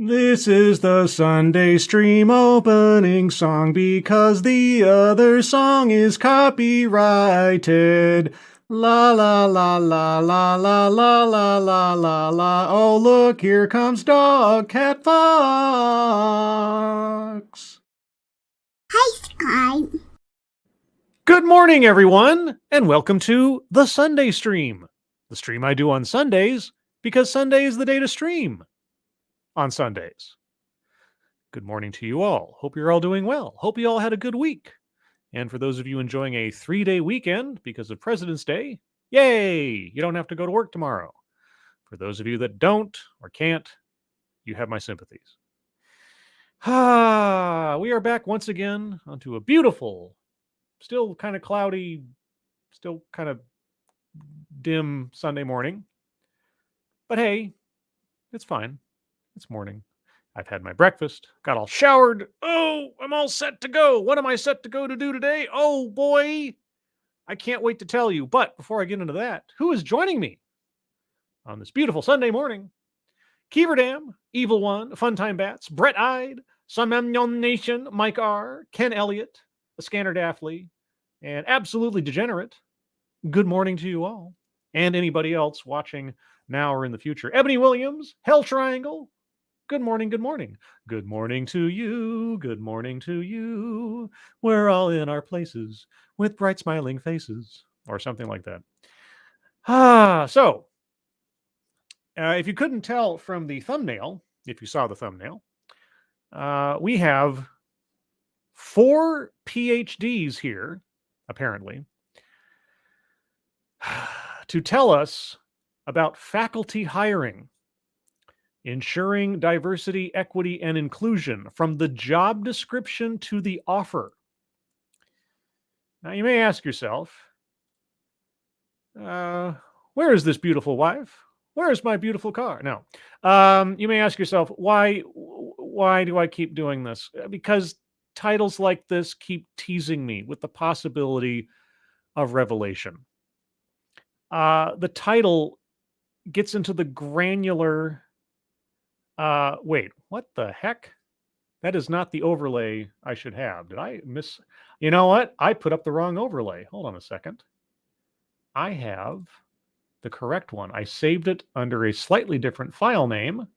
This is the Sunday stream opening song because the other song is copyrighted. La la la la la la la la la la la. Oh look, here comes Dog Cat Fox. Hi, Sky. Good morning, everyone, and welcome to the Sunday stream. The stream I do on Sundays because Sunday is the day to stream on Sundays. Good morning to you all. Hope you're all doing well. Hope you all had a good week. And for those of you enjoying a 3-day weekend because of President's Day, yay! You don't have to go to work tomorrow. For those of you that don't or can't, you have my sympathies. We are back once again onto a beautiful, still kind of cloudy, still kind of dim Sunday morning. But hey, it's fine. It's morning. I've had my breakfast, got all showered. Oh, I'm all set to go. What am I set to go to do today? Oh, boy. I can't wait to tell you. But before I get into that, who is joining me on this beautiful Sunday morning? Keeverdam, Evil One, Funtime Bats, Brett Ide, Sunmemnon Nation, Mike R., Ken Elliott, the Scanner Daffley, and Absolutely Degenerate. Good morning to you all. And anybody else watching now or in the future. Ebony Williams, Hell Triangle. Good morning, good morning. Good morning to you, good morning to you. We're all in our places with bright smiling faces, or something like that. So, if you couldn't tell from the thumbnail, if you saw the thumbnail, we have 4 PhDs here, apparently, to tell us about faculty hiring, ensuring diversity, equity, and inclusion from the job description to the offer. Now, you may ask yourself, where is this beautiful wife? Where is my beautiful car? No. You may ask yourself, why do I keep doing this? Because titles like this keep teasing me with the possibility of revelation. The title gets into the granular. Wait, what the heck? That is not the overlay I should have. Did I miss? You know what? I put up the wrong overlay. Hold on a second. I have the correct one. I saved it under a slightly different file name.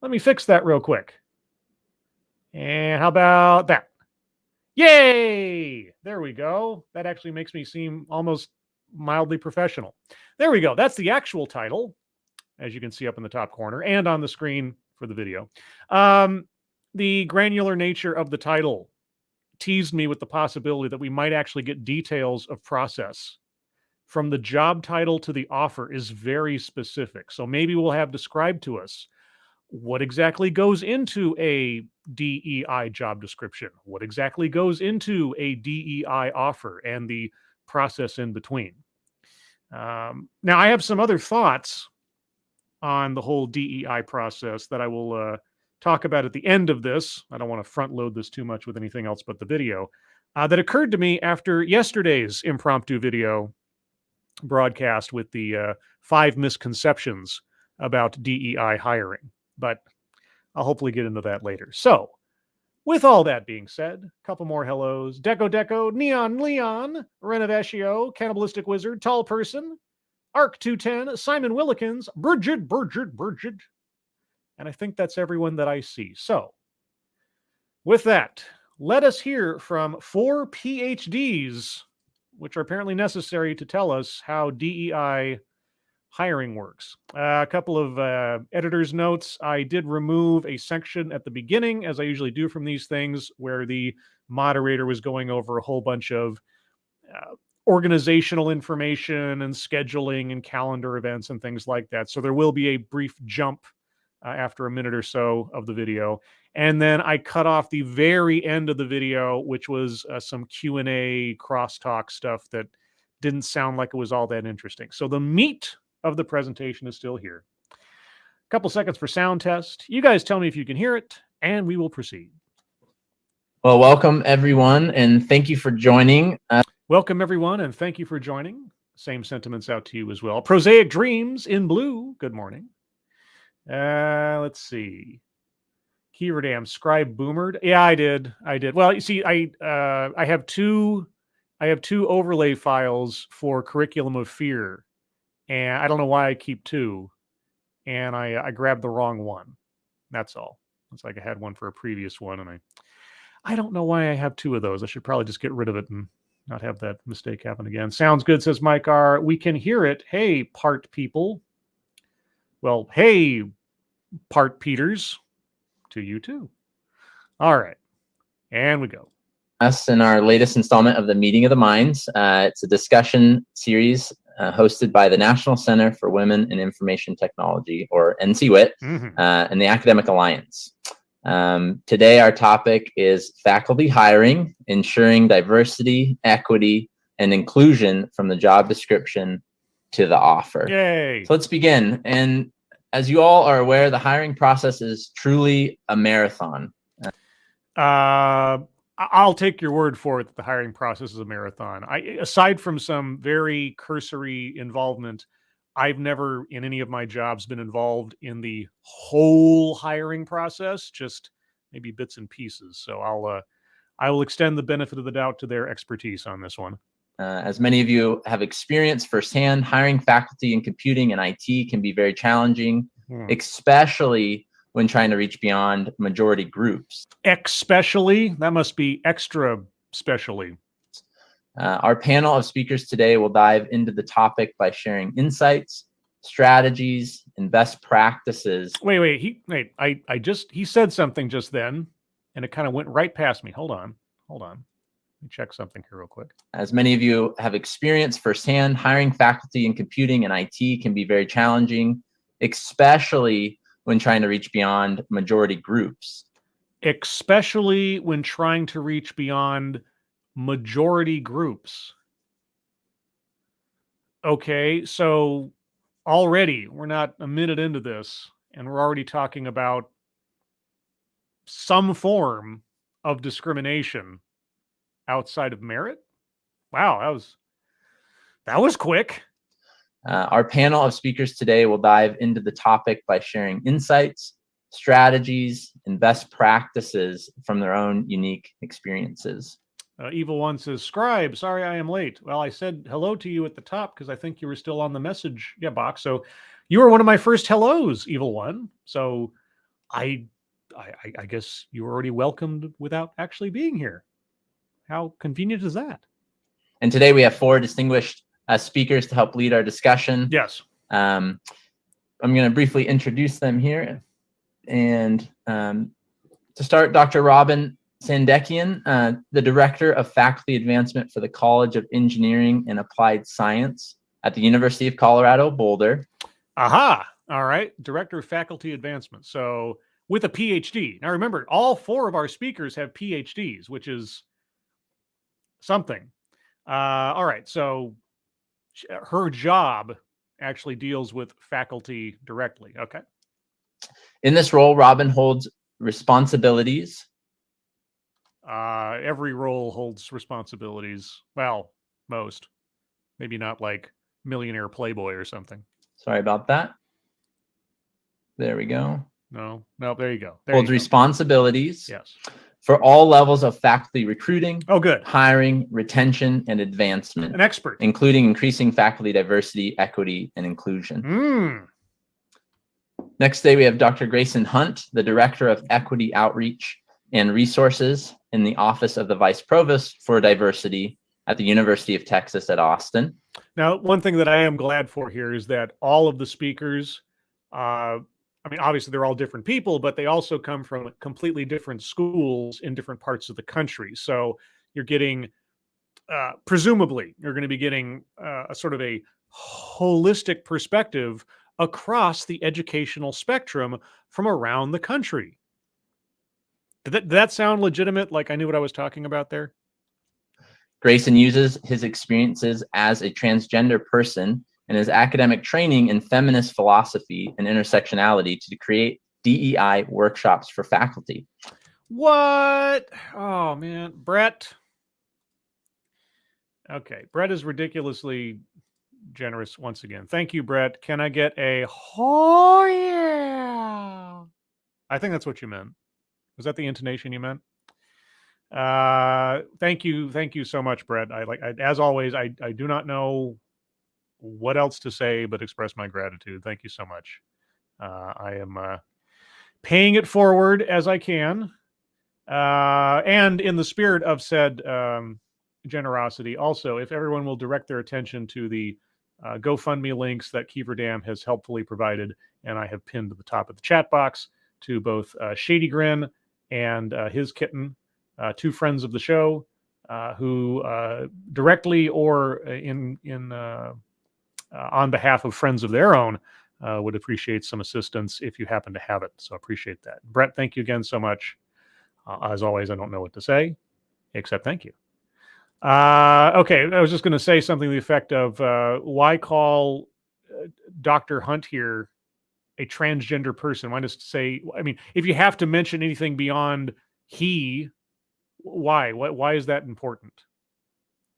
Let me fix that real quick. And how about that? Yay! There we go. That actually makes me seem almost mildly professional. There we go. That's the actual title, as you can see up in the top corner and on the screen for the video. The granular nature of the title teased me with the possibility that we might actually get details of process. From the job title to the offer is very specific. So maybe we'll have described to us what exactly goes into a DEI job description, what exactly goes into a DEI offer, and the process in between. Now, I have some other thoughts on the whole DEI process that I will talk about at the end of this. I don't want to front load this too much with anything else but the video. That occurred to me after yesterday's impromptu video broadcast with the 5 misconceptions about DEI hiring. But I'll hopefully get into that later. So, with all that being said, a couple more hellos. Deco, Neon Leon, Renovatio, Cannibalistic Wizard, Tall Person, Arc 210, Simon Willikins, Bridget. And I think that's everyone that I see. So, with that, let us hear from 4 PhDs, which are apparently necessary to tell us how DEI hiring works. A couple of editor's notes. I did remove a section at the beginning, as I usually do from these things, where the moderator was going over a whole bunch of organizational information and scheduling and calendar events and things like that. So there will be a brief jump after a minute or so of the video. And then I cut off the very end of the video, which was some Q&A crosstalk stuff that didn't sound like it was all that interesting. So the meat of the presentation is still here. A couple seconds for sound test. You guys tell me if you can hear it, and we will proceed. Well, welcome everyone, and thank you for joining. Welcome everyone, and thank you for joining. Same sentiments out to you as well. Prosaic Dreams in blue. Good morning. Let's see. Heaverdam, Scribe Boomered. Yeah, I did. Well, you see, I have two overlay files for Curriculum of Fear, and I don't know why I keep two, and I grabbed the wrong one. That's all. It's like I had one for a previous one, and I don't know why I have two of those. I should probably just get rid of it and not have that mistake happen again. Sounds good, says Mike R. We can hear it. Hey, part people. Well, hey, part Peters. To you too. All right. And we go. Us in our latest installment of the Meeting of the Minds. It's a discussion series hosted by the National Center for Women in Information Technology, or NCWIT, and the Academic Alliance. Today, our topic is faculty hiring, ensuring diversity, equity, and inclusion from the job description to the offer. Yay. So let's begin. And as you all are aware, the hiring process is truly a marathon. I'll take your word for it that the hiring process is a marathon. Aside from some very cursory involvement, I've never in any of my jobs been involved in the whole hiring process, just maybe bits and pieces. So I will extend the benefit of the doubt to their expertise on this one. As many of you have experienced firsthand, hiring faculty in computing and IT can be very challenging, especially when trying to reach beyond majority groups. Especially? That must be extra specially. Our panel of speakers today will dive into the topic by sharing insights, strategies, and best practices. Wait. He said something just then, and it kind of went right past me. Hold on. Let me check something here real quick. As many of you have experienced firsthand, hiring faculty in computing and IT can be very challenging, especially when trying to reach beyond majority groups. Especially when trying to reach beyond majority groups. Okay, so already we're not a minute into this, and we're already talking about some form of discrimination outside of merit. Wow, that was quick. Our panel of speakers today will dive into the topic by sharing insights, strategies, and best practices from their own unique experiences. Evil One says, Scribe, sorry I am late. Well, I said hello to you at the top because I think you were still on the message box. So you were one of my first hellos, Evil One. So I guess you were already welcomed without actually being here. How convenient is that? And today we have four distinguished speakers to help lead our discussion. Yes. I'm going to briefly introduce them here. And to start, Dr. Robin Sandeckian, the Director of Faculty Advancement for the College of Engineering and Applied Science at the University of Colorado, Boulder. Aha. All right. Director of Faculty Advancement. So with a PhD. Now remember, all four of our speakers have PhDs, which is something. All right. So her job actually deals with faculty directly. Okay. In this role, Robin holds responsibilities. Every role holds responsibilities. Well, most. Maybe not like Millionaire Playboy or something. Sorry about that. There we go. No, there you go. Holds responsibilities. Yes. For all levels of faculty recruiting, oh, good, hiring, retention, and advancement. An expert. Including increasing faculty diversity, equity, and inclusion. Next day, we have Dr. Grayson Hunt, the Director of Equity Outreach and Resources in the Office of the Vice Provost for Diversity at the University of Texas at Austin. Now, one thing that I am glad for here is that all of the speakers, obviously they're all different people, but they also come from completely different schools in different parts of the country. So you're getting, presumably, you're going to be getting a sort of a holistic perspective across the educational spectrum from around the country. Did that sound legitimate? Like I knew what I was talking about there? Grayson uses his experiences as a transgender person and his academic training in feminist philosophy and intersectionality to create DEI workshops for faculty. What? Oh, man. Brett. Okay. Brett is ridiculously generous once again. Thank you, Brett. Can I get a, oh, yeah? I think that's what you meant. Was that the intonation you meant? Thank you so much, Brett. As always, I do not know what else to say but express my gratitude. Thank you so much. I am paying it forward as I can, and in the spirit of said generosity, also, if everyone will direct their attention to the GoFundMe links that Kiefer Dam has helpfully provided, and I have pinned to the top of the chat box, to both Shady Grin and his kitten, two friends of the show, who directly or on behalf of friends of their own would appreciate some assistance if you happen to have it. So appreciate that. Brett, thank you again so much. As always, I don't know what to say, except thank you. Okay, I was just going to say something to the effect of, why call Dr. Hunt here a transgender person? Why just say, I mean, if you have to mention anything beyond he, why? Why is that important?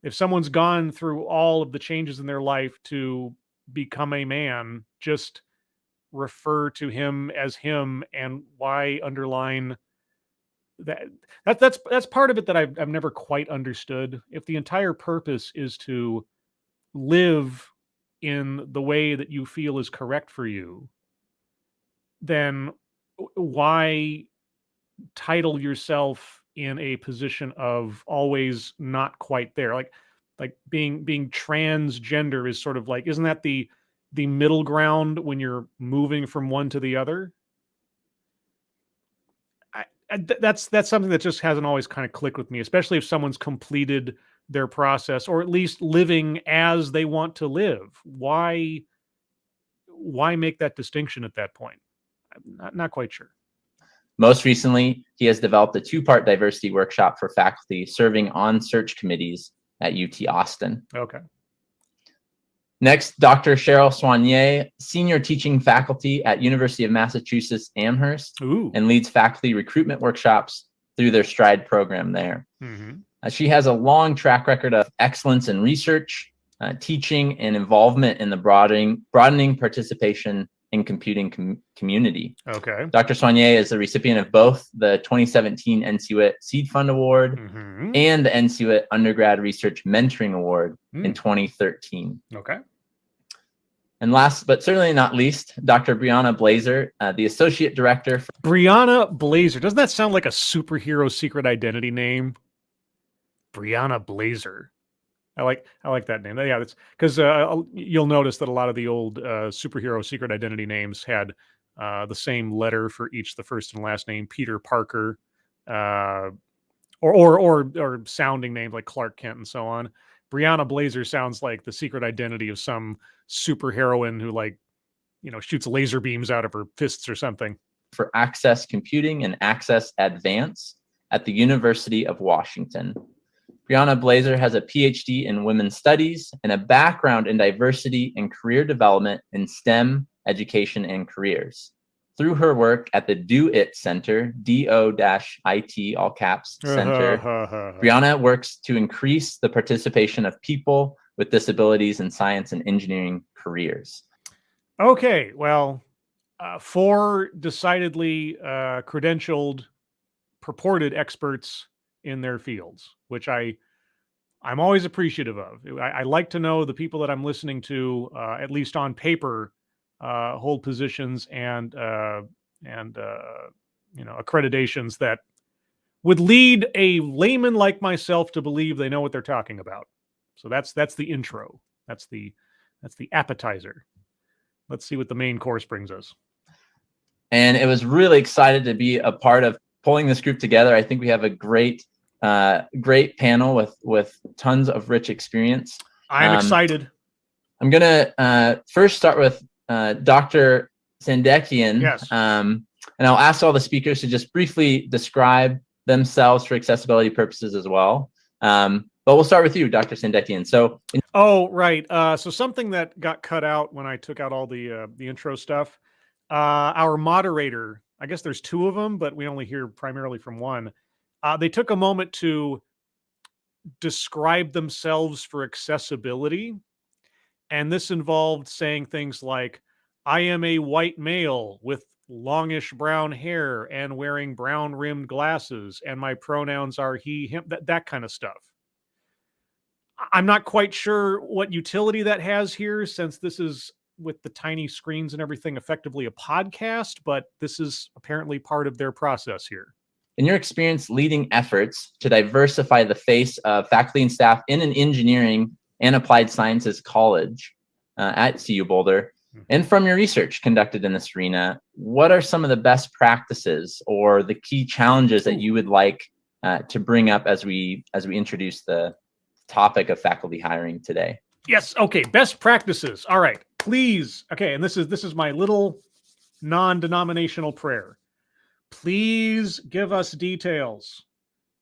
If someone's gone through all of the changes in their life to become a man, just refer to him as him, and why underline that? That's part of it that I've never quite understood. If the entire purpose is to live in the way that you feel is correct for you, then why title yourself in a position of always not quite there? Like being transgender is sort of like, isn't that the middle ground when you're moving from one to the other? That's something that just hasn't always kind of clicked with me, especially if someone's completed their process, or at least living as they want to live. Why make that distinction at that point? I'm not quite sure. Most recently, he has developed a 2-part diversity workshop for faculty serving on search committees at UT Austin. Okay. Next, Dr. Cheryl Soignet, senior teaching faculty at University of Massachusetts Amherst, and leads faculty recruitment workshops through their STRIDE program there. Mm-hmm. She has a long track record of excellence in research, teaching, and involvement in the broadening participation in computing community. Okay. Dr. Soignet is the recipient of both the 2017 NCWIT Seed Fund Award and the NCWIT Undergrad Research Mentoring Award in 2013. Okay. And last but certainly not least, Dr. Brianna Blazer, the Associate Director. Brianna Blazer. Doesn't that sound like a superhero secret identity name? Brianna Blazer. I like that name. Yeah, that's because you'll notice that a lot of the old superhero secret identity names had the same letter for each, the first and last name. Peter Parker, or sounding names like Clark Kent and so on. Brianna Blazer sounds like the secret identity of some superheroine who shoots laser beams out of her fists or something. For Access Computing and Access Advance at the University of Washington. Brianna Blazer has a PhD in Women's Studies and a background in diversity and career development in STEM, education, and careers. Through her work at the Do It Center, DO-IT, all caps, Center, Brianna works to increase the participation of people with disabilities in science and engineering careers. Okay, well, 4 decidedly credentialed, purported experts in their fields, which I'm always appreciative of. I like to know the people that I'm listening to, at least on paper, hold positions and accreditations that would lead a layman like myself to believe they know what they're talking about. So that's the intro. That's the appetizer. Let's see what the main course brings us. And it was really excited to be a part of pulling this group together. I think we have a great panel with tons of rich experience. I'm excited. I'm gonna first start with Dr. Sandeckian. Yes. And I'll ask all the speakers to just briefly describe themselves for accessibility purposes as well. But we'll start with you, Dr. Sandeckian. So, right. So something that got cut out when I took out all the intro stuff. Our moderator, I guess there's 2 of them, but we only hear primarily from one. They took a moment to describe themselves for accessibility. And this involved saying things like, I am a white male with longish brown hair and wearing brown rimmed glasses, and my pronouns are he, him, that kind of stuff. I'm not quite sure what utility that has here, since this is, with the tiny screens and everything, effectively a podcast, but this is apparently part of their process here. In your experience leading efforts to diversify the face of faculty and staff in an engineering and applied sciences college at CU Boulder, and from your research conducted in this arena, what are some of the best practices or the key challenges that you would like to bring up as we introduce the topic of faculty hiring today? Yes. Okay. Best practices. All right. Please. Okay. And this is my little non-denominational prayer. Please give us details.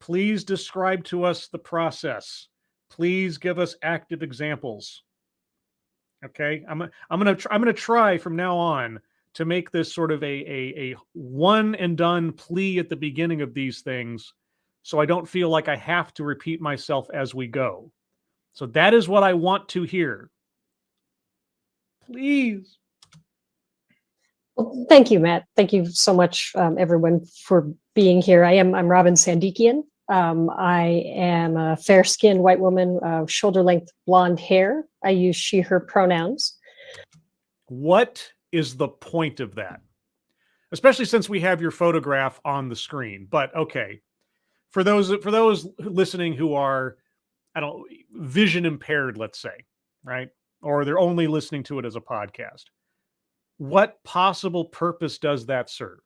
Please describe to us the process. Please give us active examples. Okay. I'm gonna try from now on to make this sort of a one and done plea at the beginning of these things, so I don't feel like I have to repeat myself as we go. So that is what I want to hear. Please. Well, thank you, Matt. Thank you so much, everyone, for being here. I'm Robin Sandeckian. I am a fair-skinned white woman, shoulder-length blonde hair. I use she, her pronouns. What is the point of that? Especially since we have your photograph on the screen. But okay, for those listening who are, vision impaired, let's say, right? Or they're only listening to it as a podcast. What possible purpose does that serve?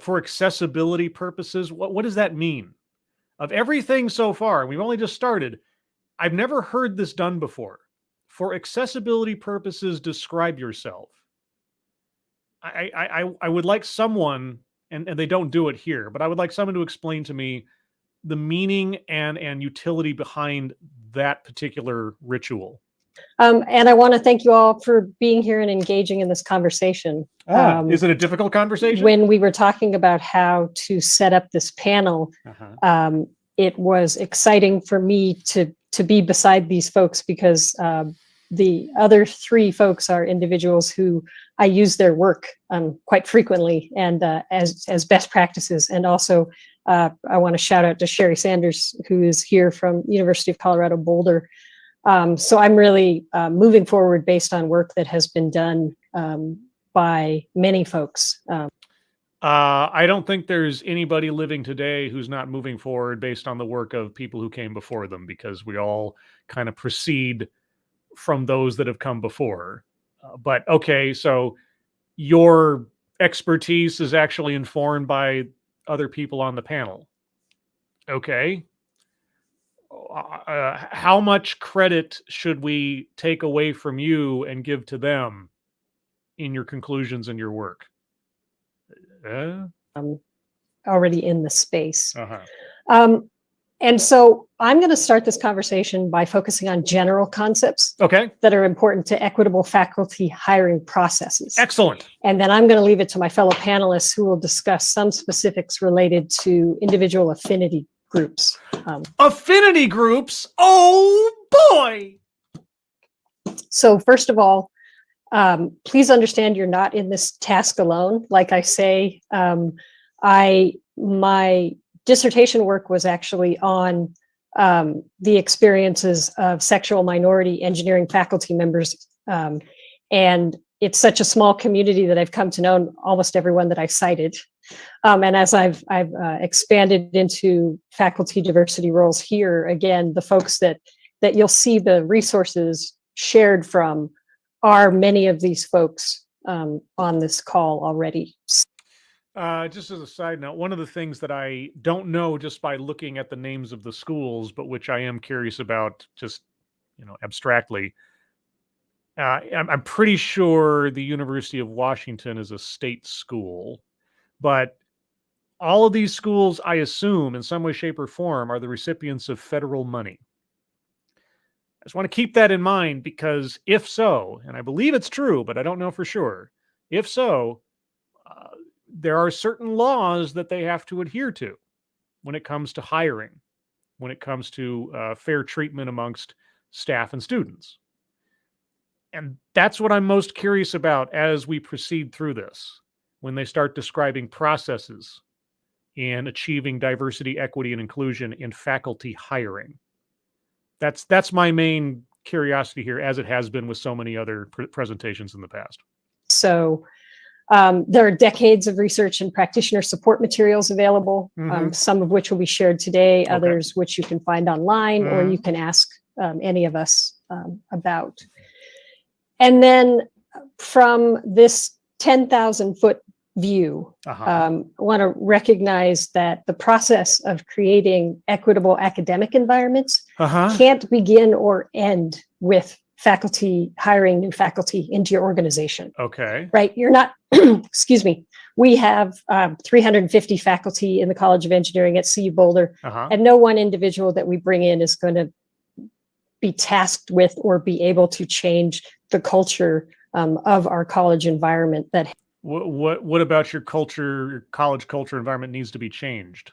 For accessibility purposes, what does that mean? Of everything so far, we've only just started, I've never heard this done before. For accessibility purposes, describe yourself. I would like someone, and they don't do it here, but I would like someone to explain to me the meaning and utility behind that particular ritual. And I want to thank you all for being here and engaging in this conversation. Is it a difficult conversation? When we were talking about how to set up this panel, it was exciting for me to be beside these folks, because the other three folks are individuals who I use their work quite frequently and as best practices. And also, I want to shout out to Sherry Sanders, who is here from University of Colorado Boulder. So I'm really moving forward based on work that has been done by many folks. I don't think there's anybody living today who's not moving forward based on the work of people who came before them, because we all kind of proceed from those that have come before. But okay, so your expertise is actually informed by other people on the panel. Okay. How much credit should we take away from you and give to them in your conclusions and your work? Already in the space. And so I'm going to start this conversation by focusing on general concepts that are important to equitable faculty hiring processes. Excellent. And then I'm going to leave it to my fellow panelists, who will discuss some specifics related to individual affinity groups. Affinity groups? Oh boy! So first of all, please understand you're not in this task alone. Like I say, my dissertation work was actually on the experiences of sexual minority engineering faculty members. And it's such a small community that I've come to know almost everyone that I cited. And as I've expanded into faculty diversity roles here, again, the folks that you'll see the resources shared from are many of these folks on this call already. Just as a side note, one of the things that I don't know just by looking at the names of the schools, but which I am curious about just, abstractly, I'm pretty sure the University of Washington is a state school, but all of these schools, I assume, in some way, shape, or form, are the recipients of federal money. I just want to keep that in mind, because if so, and I believe it's true, but I don't know for sure, if so, there are certain laws that they have to adhere to when it comes to hiring, when it comes to fair treatment amongst staff and students. And that's what I'm most curious about as we proceed through this, when they start describing processes in achieving diversity, equity, and inclusion in faculty hiring. That's my main curiosity here, as it has been with so many other presentations in the past. So there are decades of research and practitioner support materials available, some of which will be shared today, others which you can find online, or you can ask any of us about. And then from this 10,000-foot view, I want to recognize that the process of creating equitable academic environments can't begin or end with faculty hiring new faculty into your organization. Okay. Right? You're not, excuse me, we have 350 faculty in the College of Engineering at CU Boulder, and no one individual that we bring in is going to be tasked with or be able to change the culture of our college environment. That what about your culture, your college culture environment needs to be changed?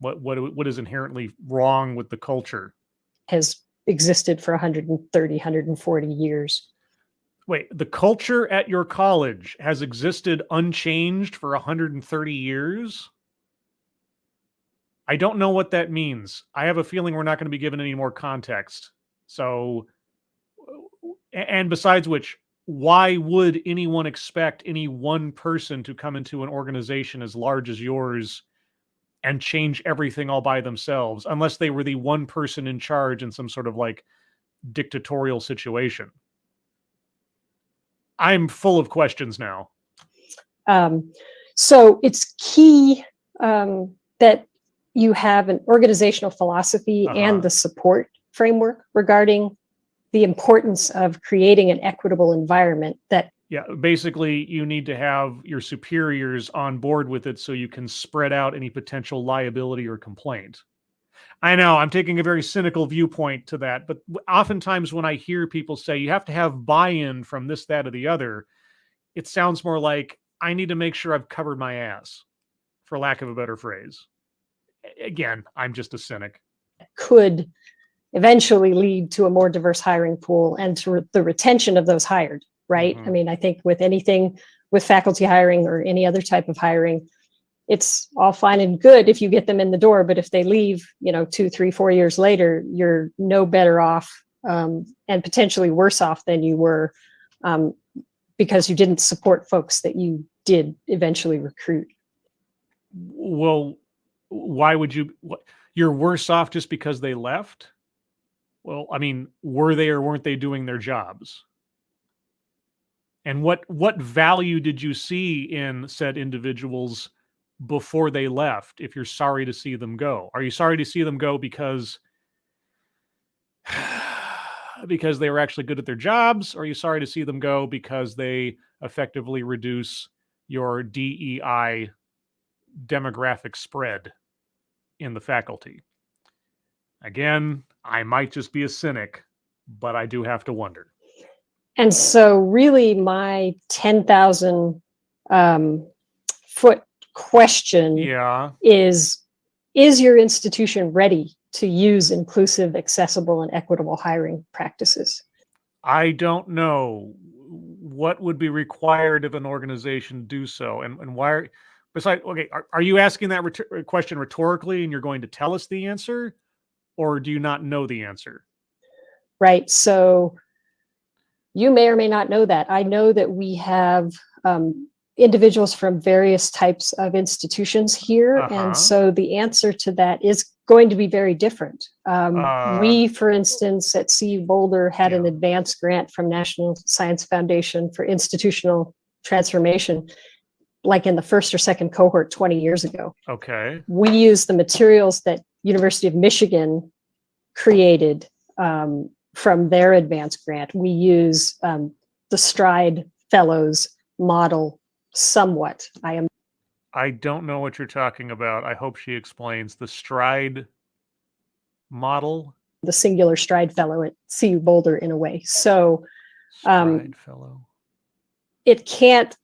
What is inherently wrong with the culture? Has existed for 130, 140 years. Wait, the culture at your college has existed unchanged for 130 years? I don't know what that means. I have a feeling we're not going to be given any more context. So, and besides which, why would anyone expect any one person to come into an organization as large as yours and change everything all by themselves, unless they were the one person in charge in some sort of like dictatorial situation? I'm full of questions now. So it's key that you have an organizational philosophy and the support framework regarding the importance of creating an equitable environment that. Yeah, basically you need to have your superiors on board with it so you can spread out any potential liability or complaint. I know I'm taking a very cynical viewpoint to that, but oftentimes when I hear people say you have to have buy-in from this, that, or the other, it sounds more like I need to make sure I've covered my ass, for lack of a better phrase. Again, I'm just a cynic. Could eventually lead to a more diverse hiring pool and to the retention of those hired, right? I mean, I think with anything, with faculty hiring or any other type of hiring, it's all fine and good if you get them in the door, but if they leave, 2, 3, 4 years later, you're no better off and potentially worse off than you were because you didn't support folks that you did eventually recruit. Well, why would you? You're worse off just because they left? Well, I mean, were they or weren't they doing their jobs? And what value did you see in said individuals before they left, if you're sorry to see them go? Are you sorry to see them go because they were actually good at their jobs? Or are you sorry to see them go because they effectively reduce your DEI demographic spread in the faculty? Again, I might just be a cynic, but I do have to wonder. And so really my 10,000 foot question is your institution ready to use inclusive, accessible, and equitable hiring practices? I don't know what would be required of an organization do so, and why. Besides, okay, are you asking that question rhetorically and you're going to tell us the answer, or do you not know the answer? Right. So you may or may not know that. I know that we have individuals from various types of institutions here. And so the answer to that is going to be very different. We, for instance, at CU Boulder had an advanced grant from National Science Foundation for institutional transformation, like in the first or second cohort 20 years ago. Okay. We use the materials that University of Michigan created from their advanced grant. We use the Stride Fellows model somewhat. I don't know what you're talking about. I hope she explains the Stride model. The singular Stride Fellow at CU Boulder in a way. So Stride Fellow. It can't,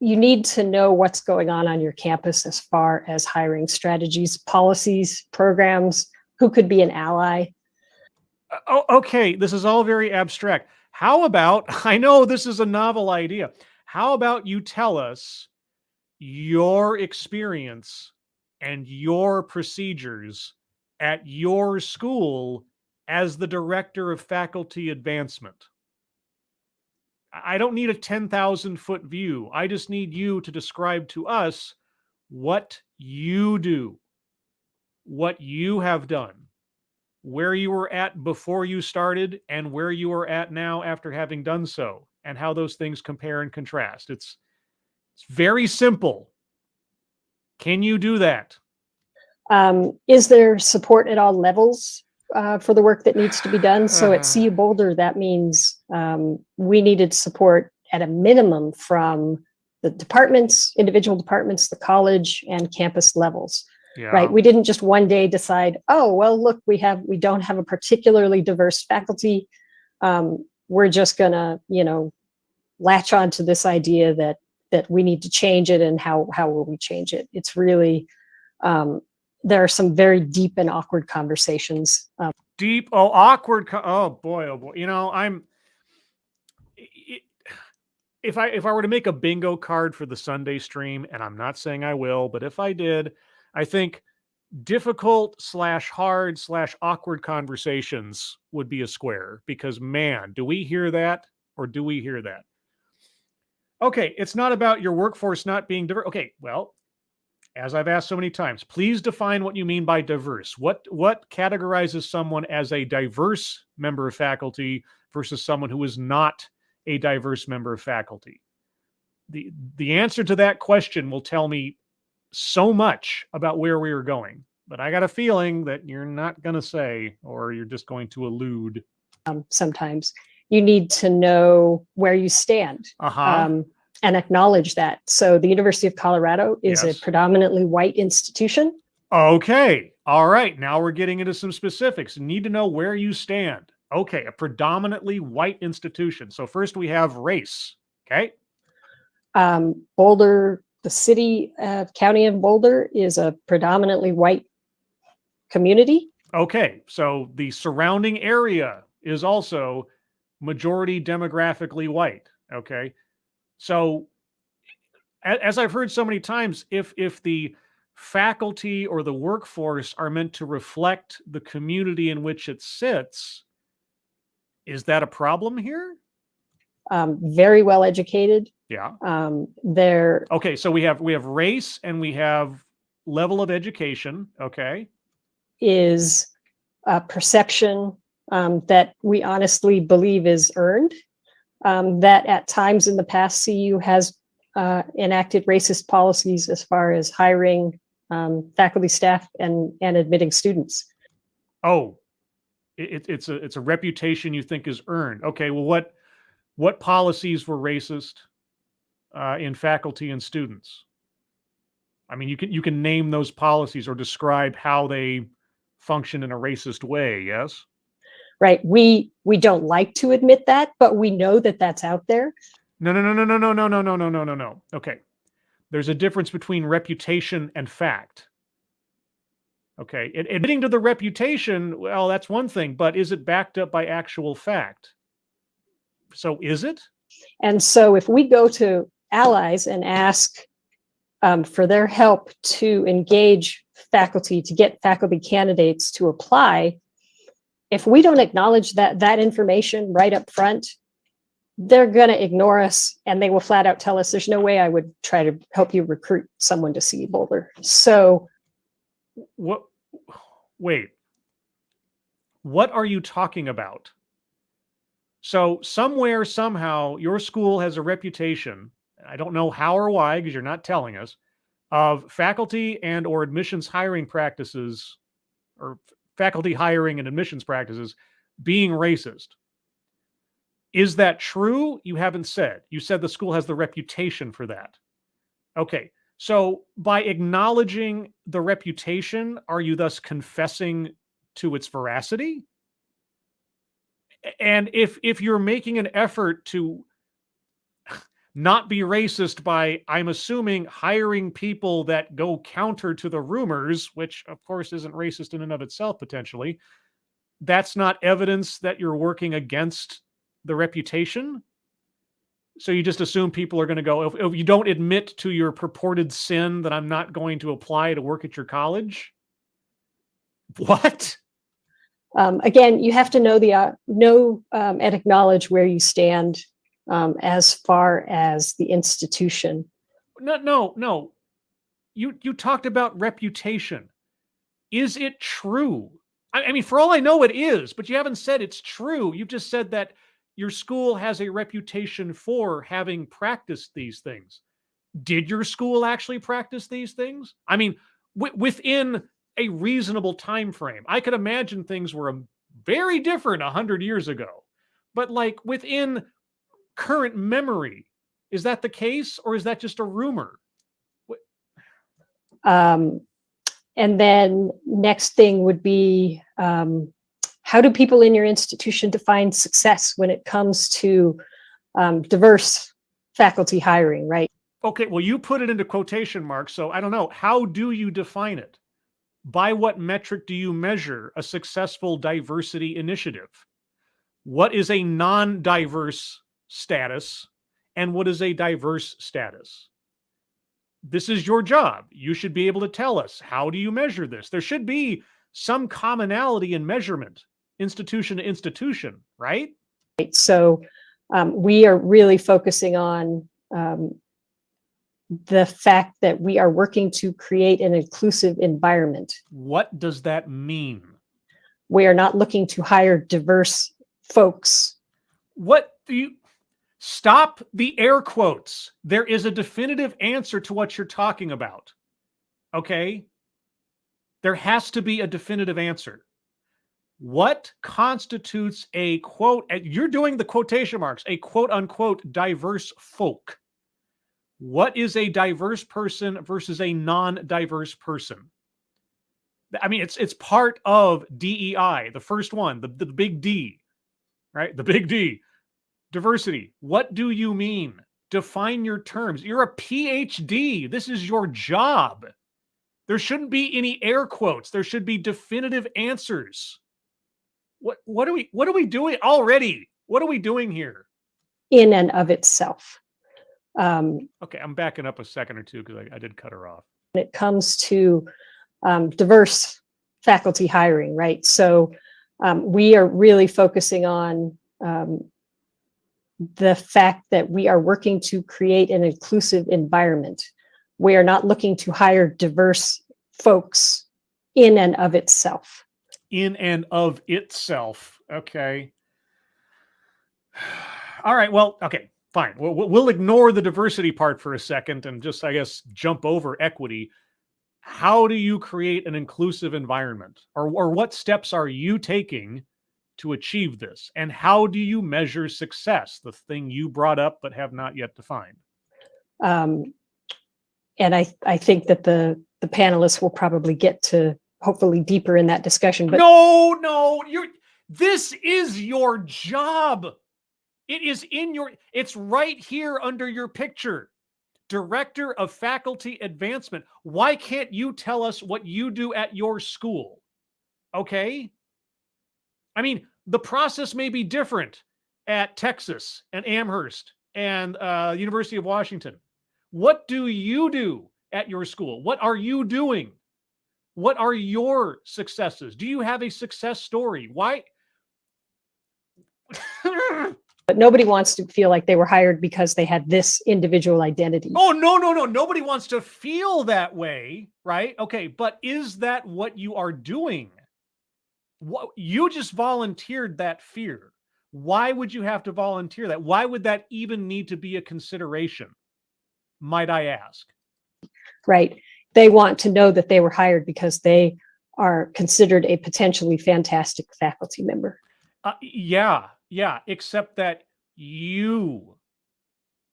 you need to know what's going on your campus as far as hiring strategies, policies, programs, who could be an ally. Oh, okay. This is all very abstract. How about, I know this is a novel idea. How about you tell us your experience and your procedures at your school as the director of faculty advancement? I don't need a 10,000-foot view. I just need you to describe to us what you do, what you have done, where you were at before you started and where you are at now after having done so, and how those things compare and contrast. It's very simple. Can you do that? Is there support at all levels for the work that needs to be done? So at CU Boulder, that means we needed support at a minimum from the departments, individual departments, the college, and campus levels. Yeah. Right. We didn't just one day decide, oh, well, look, we don't have a particularly diverse faculty. We're just gonna, latch on to this idea that we need to change it, and how will we change it? It's really, there are some very deep and awkward conversations. Awkward. Oh boy. If I were to make a bingo card for the Sunday stream, and I'm not saying I will, but if I did, I think difficult / hard / awkward conversations would be a square, because man, do we hear that, or do we hear that? Okay, it's not about your workforce not being diverse. Okay, well, as I've asked so many times, please define what you mean by diverse. What categorizes someone as a diverse member of faculty versus someone who is not a diverse member of faculty? The answer to that question will tell me so much about where we are going. But I got a feeling that you're not going to say, or you're just going to allude. Sometimes you need to know where you stand. And acknowledge that. So the University of Colorado is a predominantly white institution. Okay. All right. Now we're getting into some specifics. You need to know where you stand. Okay. A predominantly white institution. So first we have race. Okay. Boulder, the city, county of Boulder is a predominantly white community. Okay. So the surrounding area is also majority demographically white. Okay. So, as I've heard so many times, if the faculty or the workforce are meant to reflect the community in which it sits, is that a problem here? Very well educated. Yeah. Okay, so we have race and we have level of education. Okay. Is a perception that we honestly believe is earned. That at times in the past, CU has enacted racist policies as far as hiring faculty, staff, and admitting students. Oh, it's a reputation you think is earned. Okay, well, what policies were racist in faculty and students? I mean, you can name those policies or describe how they function in a racist way. Yes. Right. We don't like to admit that, but we know that that's out there. No. Okay. There's a difference between reputation and fact. Okay. Admitting to the reputation, well, that's one thing, but is it backed up by actual fact? So is it? And so if we go to allies and ask for their help to engage faculty, to get faculty candidates to apply, if we don't acknowledge that information right up front, they're going to ignore us, and they will flat out tell us there's no way I would try to help you recruit someone to CU Boulder. So what are you talking about? So somewhere, somehow, your school has a reputation, I don't know how or why, because you're not telling us, of faculty and or admissions hiring practices, or faculty hiring and admissions practices being racist. Is that true? You haven't said. You said the school has the reputation for that. Okay. So by acknowledging the reputation, are you thus confessing to its veracity? And if you're making an effort to not be racist by, I'm assuming, hiring people that go counter to the rumors, which of course isn't racist in and of itself potentially, that's not evidence that you're working against the reputation. So you just assume people are going to go, if you don't admit to your purported sin, then I'm not going to apply to work at your college. What? Again, you have to know and acknowledge where you stand as far as the institution. No. You talked about reputation. Is it true? I mean, for all I know, it is, but you haven't said it's true. You've just said that your school has a reputation for having practiced these things. Did your school actually practice these things? I mean, within a reasonable time frame. I could imagine things were very different 100 years ago, but like within current memory, is that the case, or is that just a rumor? And then next thing would be, how do people in your institution define success when it comes to diverse faculty hiring, right? Okay, well, you put it into quotation marks, so I don't know. How do you define it? By what metric do you measure a successful diversity initiative? What is a non-diverse status, and what is a diverse status? This is your job. You should be able to tell us, how do you measure this? There should be some commonality in measurement, institution to institution, right? So we are really focusing on the fact that we are working to create an inclusive environment. What does that mean? We are not looking to hire diverse folks. What do you... Stop the air quotes. There is a definitive answer to what you're talking about. Okay? There has to be a definitive answer. What constitutes a quote, you're doing the quotation marks, a quote unquote diverse folk? What is a diverse person versus a non-diverse person? I mean, it's part of DEI, the first one, the big D, right? The big D. Diversity. What do you mean? Define your terms. You're a PhD. This is your job. There shouldn't be any air quotes. There should be definitive answers. What are we doing already? What are we doing here? In and of itself. Okay, I'm backing up a second or two because I did cut her off. When it comes to diverse faculty hiring, right? So we are really focusing on the fact that we are working to create an inclusive environment. We are not looking to hire diverse folks in and of itself. In and of itself. Okay. All right. Well, okay, fine. We'll ignore the diversity part for a second and just, I guess, jump over equity. How do you create an inclusive environment? Or what steps are you taking to achieve this? And how do you measure success? The thing you brought up but have not yet defined. And I think that the panelists will probably get to hopefully deeper in that discussion. But no, this is your job. It is it's right here under your picture. Director of Faculty Advancement. Why can't you tell us what you do at your school? Okay? I mean, the process may be different at Texas and Amherst and University of Washington. What do you do at your school? What are you doing? What are your successes? Do you have a success story? Why? But nobody wants to feel like they were hired because they had this individual identity. Oh, no. Nobody wants to feel that way, right? Okay, but is that what you are doing? What, you just volunteered that fear. Why would you have to volunteer that? Why would that even need to be a consideration? Might I ask? Right. They want to know that they were hired because they are considered a potentially fantastic faculty member. Yeah. Except that you,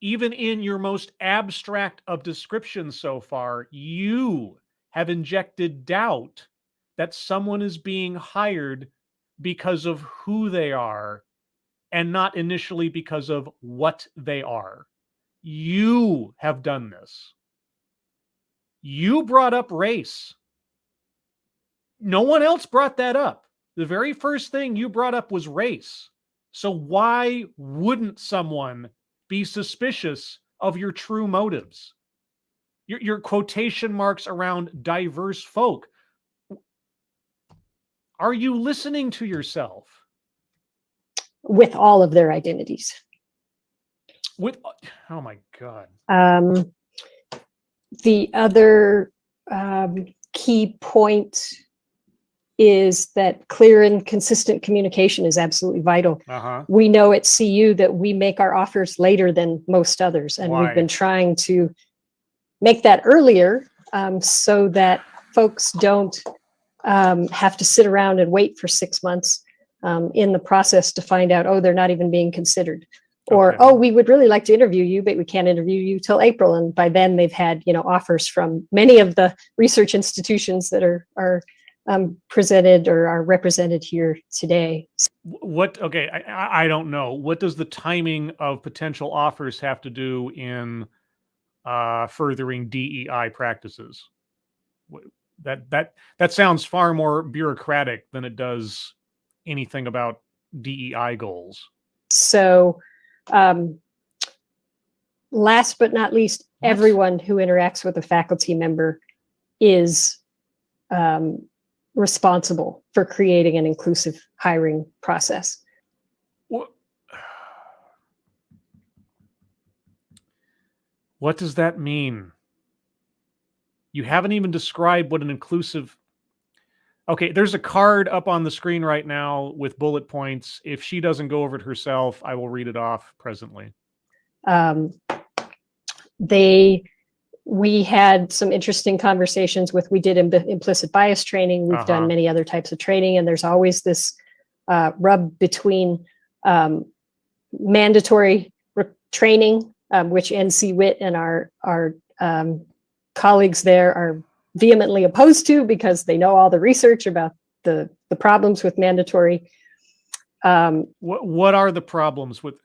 even in your most abstract of descriptions so far, you have injected doubt that someone is being hired because of who they are and not initially because of what they are. You have done this. You brought up race. No one else brought that up. The very first thing you brought up was race. So why wouldn't someone be suspicious of your true motives? Your quotation marks around diverse folk. Are you listening to yourself? With all of their identities. With, oh my God. The other key point is that clear and consistent communication is absolutely vital. We know at CU that we make our offers later than most others, and we've been trying to make that earlier so that folks don't have to sit around and wait for 6 months in the process to find out, oh, they're not even being considered. Or, oh, we would really like to interview you, but we can't interview you till April. And by then they've had, offers from many of the research institutions that are presented or are represented here today. Okay, I don't know. What does the timing of potential offers have to do in furthering DEI practices? That sounds far more bureaucratic than it does anything about DEI goals. So last but not least, everyone who interacts with a faculty member is responsible for creating an inclusive hiring process. What does that mean? You haven't even described what an inclusive... Okay, there's a card up on the screen right now with bullet points. If she doesn't go over it herself, I will read it off presently. We had some interesting conversations we did implicit bias training. We've done many other types of training, and there's always this rub between mandatory training, which NC WIT and our colleagues there are vehemently opposed to because they know all the research about the problems with mandatory. What are the problems with?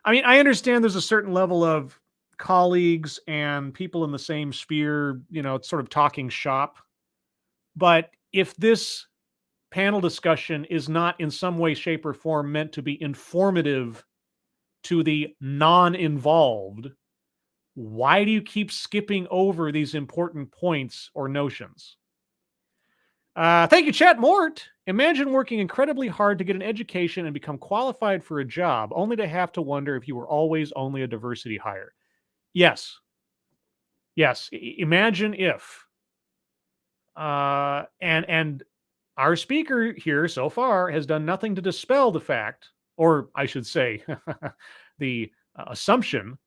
I mean, I understand there's a certain level of colleagues and people in the same sphere, it's sort of talking shop. But if this panel discussion is not in some way, shape, or form meant to be informative to the non-involved, why do you keep skipping over these important points or notions? Thank you, Chat Mort. Imagine working incredibly hard to get an education and become qualified for a job, only to have to wonder if you were always only a diversity hire. Yes. Imagine if. And our speaker here so far has done nothing to dispel the fact, or I should say, the assumption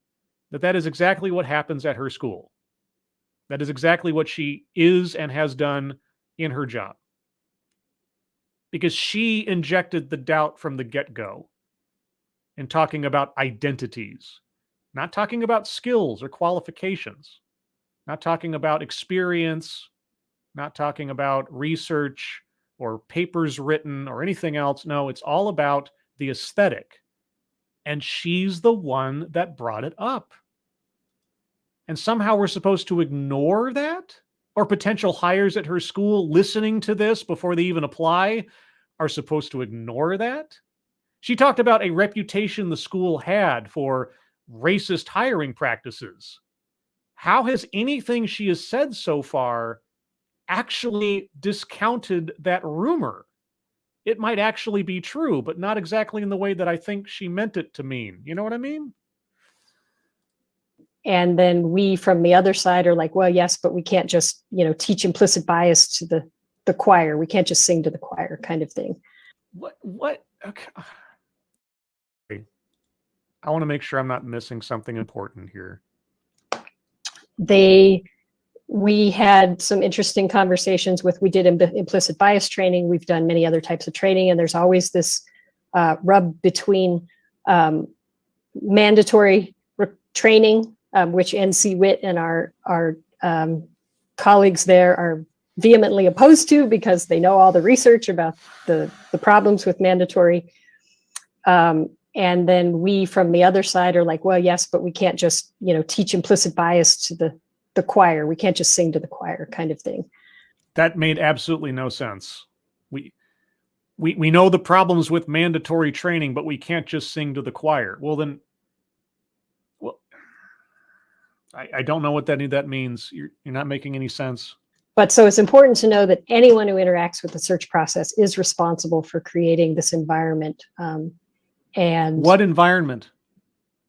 that is exactly what happens at her school. That is exactly what she is and has done in her job. Because she injected the doubt from the get-go in talking about identities, not talking about skills or qualifications, not talking about experience, not talking about research or papers written or anything else. No, it's all about the aesthetic. And she's the one that brought it up. And somehow we're supposed to ignore that? Or potential hires at her school listening to this before they even apply are supposed to ignore that? She talked about a reputation the school had for racist hiring practices. How has anything she has said so far actually discounted that rumor? It might actually be true, but not exactly in the way that I think she meant it to mean. You know what I mean? And then we from the other side are like, well, yes, but we can't just, teach implicit bias to the choir. We can't just sing to the choir kind of thing. What? Okay. I want to make sure I'm not missing something important here. We had some interesting conversations we did implicit bias training. We've done many other types of training, and there's always this rub between mandatory training, which NC WIT and our colleagues there are vehemently opposed to because they know all the research about the problems with mandatory. And then we from the other side are like, well, yes, but we can't just, teach implicit bias to the choir. We can't just sing to the choir kind of thing. That made absolutely no sense. we know the problems with mandatory training, but we can't just sing to the choir. Well, then, I don't know what that means. You're not making any sense. But so it's important to know that anyone who interacts with the search process is responsible for creating this environment. And what environment?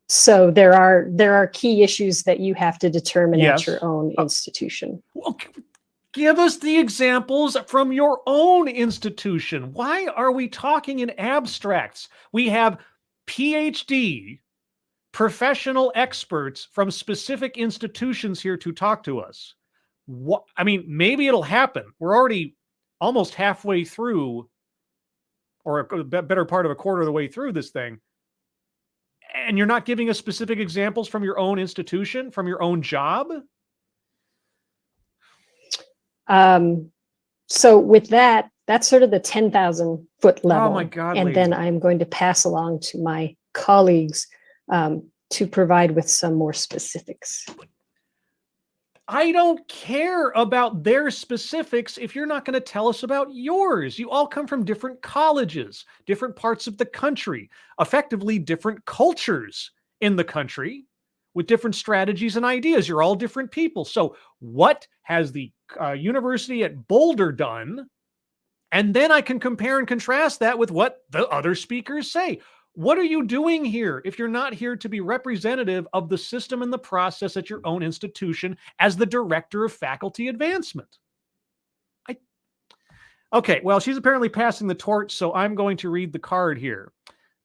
So there are key issues that you have to determine Yes. at your own institution. Well, give us the examples from your own institution. Why are we talking in abstracts? We have PhD professional experts from specific institutions here to talk to us. What, I mean, maybe it'll happen. We're already almost halfway through, or a better part of a quarter of the way through this thing. And you're not giving us specific examples from your own institution, from your own job? So with that, that's sort of the 10,000 foot level. Oh my God, and lady. then I'm going to pass along to my colleagues to provide with some more specifics. I don't care about their specifics if you're not going to tell us about yours. You all come from different colleges, different parts of the country, effectively different cultures in the country with different strategies and ideas. You're all different people. So what has the university at Boulder done? And then I can compare and contrast that with what the other speakers say. What are you doing here if you're not here to be representative of the system and the process at your own institution as the director of faculty advancement? Okay, well, she's apparently passing the torch, so I'm going to read the card here.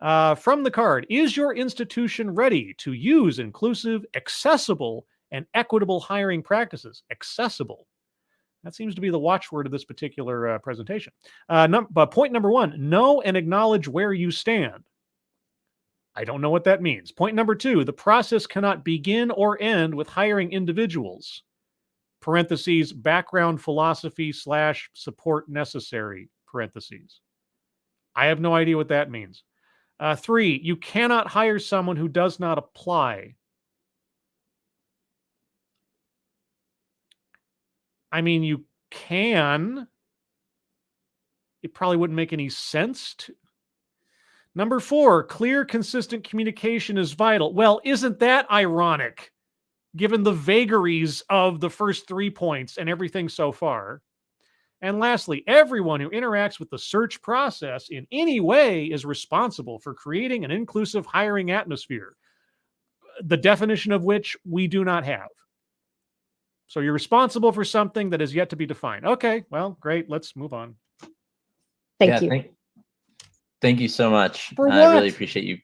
From the card, is your institution ready to use inclusive, accessible, and equitable hiring practices? Accessible. That seems to be the watchword of this particular presentation. Point number one, know and acknowledge where you stand. I don't know what that means. Point number two, the process cannot begin or end with hiring individuals. Parentheses, background philosophy / support necessary, parentheses. I have no idea what that means. 3, you cannot hire someone who does not apply. I mean, you can. It probably wouldn't make any sense to. Number 4, clear, consistent communication is vital. Well, isn't that ironic, given the vagaries of the first 3 points and everything so far? And lastly, everyone who interacts with the search process in any way is responsible for creating an inclusive hiring atmosphere, the definition of which we do not have. So you're responsible for something that is yet to be defined. Okay, well, great. Let's move on. Thank you. Thank you so much. For what? I really appreciate you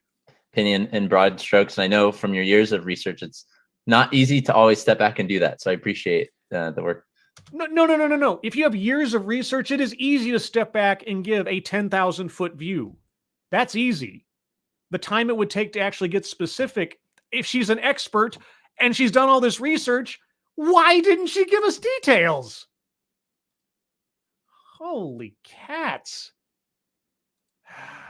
pinning in broad strokes. And I know from your years of research, it's not easy to always step back and do that. So I appreciate the work. No. If you have years of research, it is easy to step back and give a 10,000 foot view. That's easy. The time it would take to actually get specific, if she's an expert and she's done all this research, why didn't she give us details? Holy cats.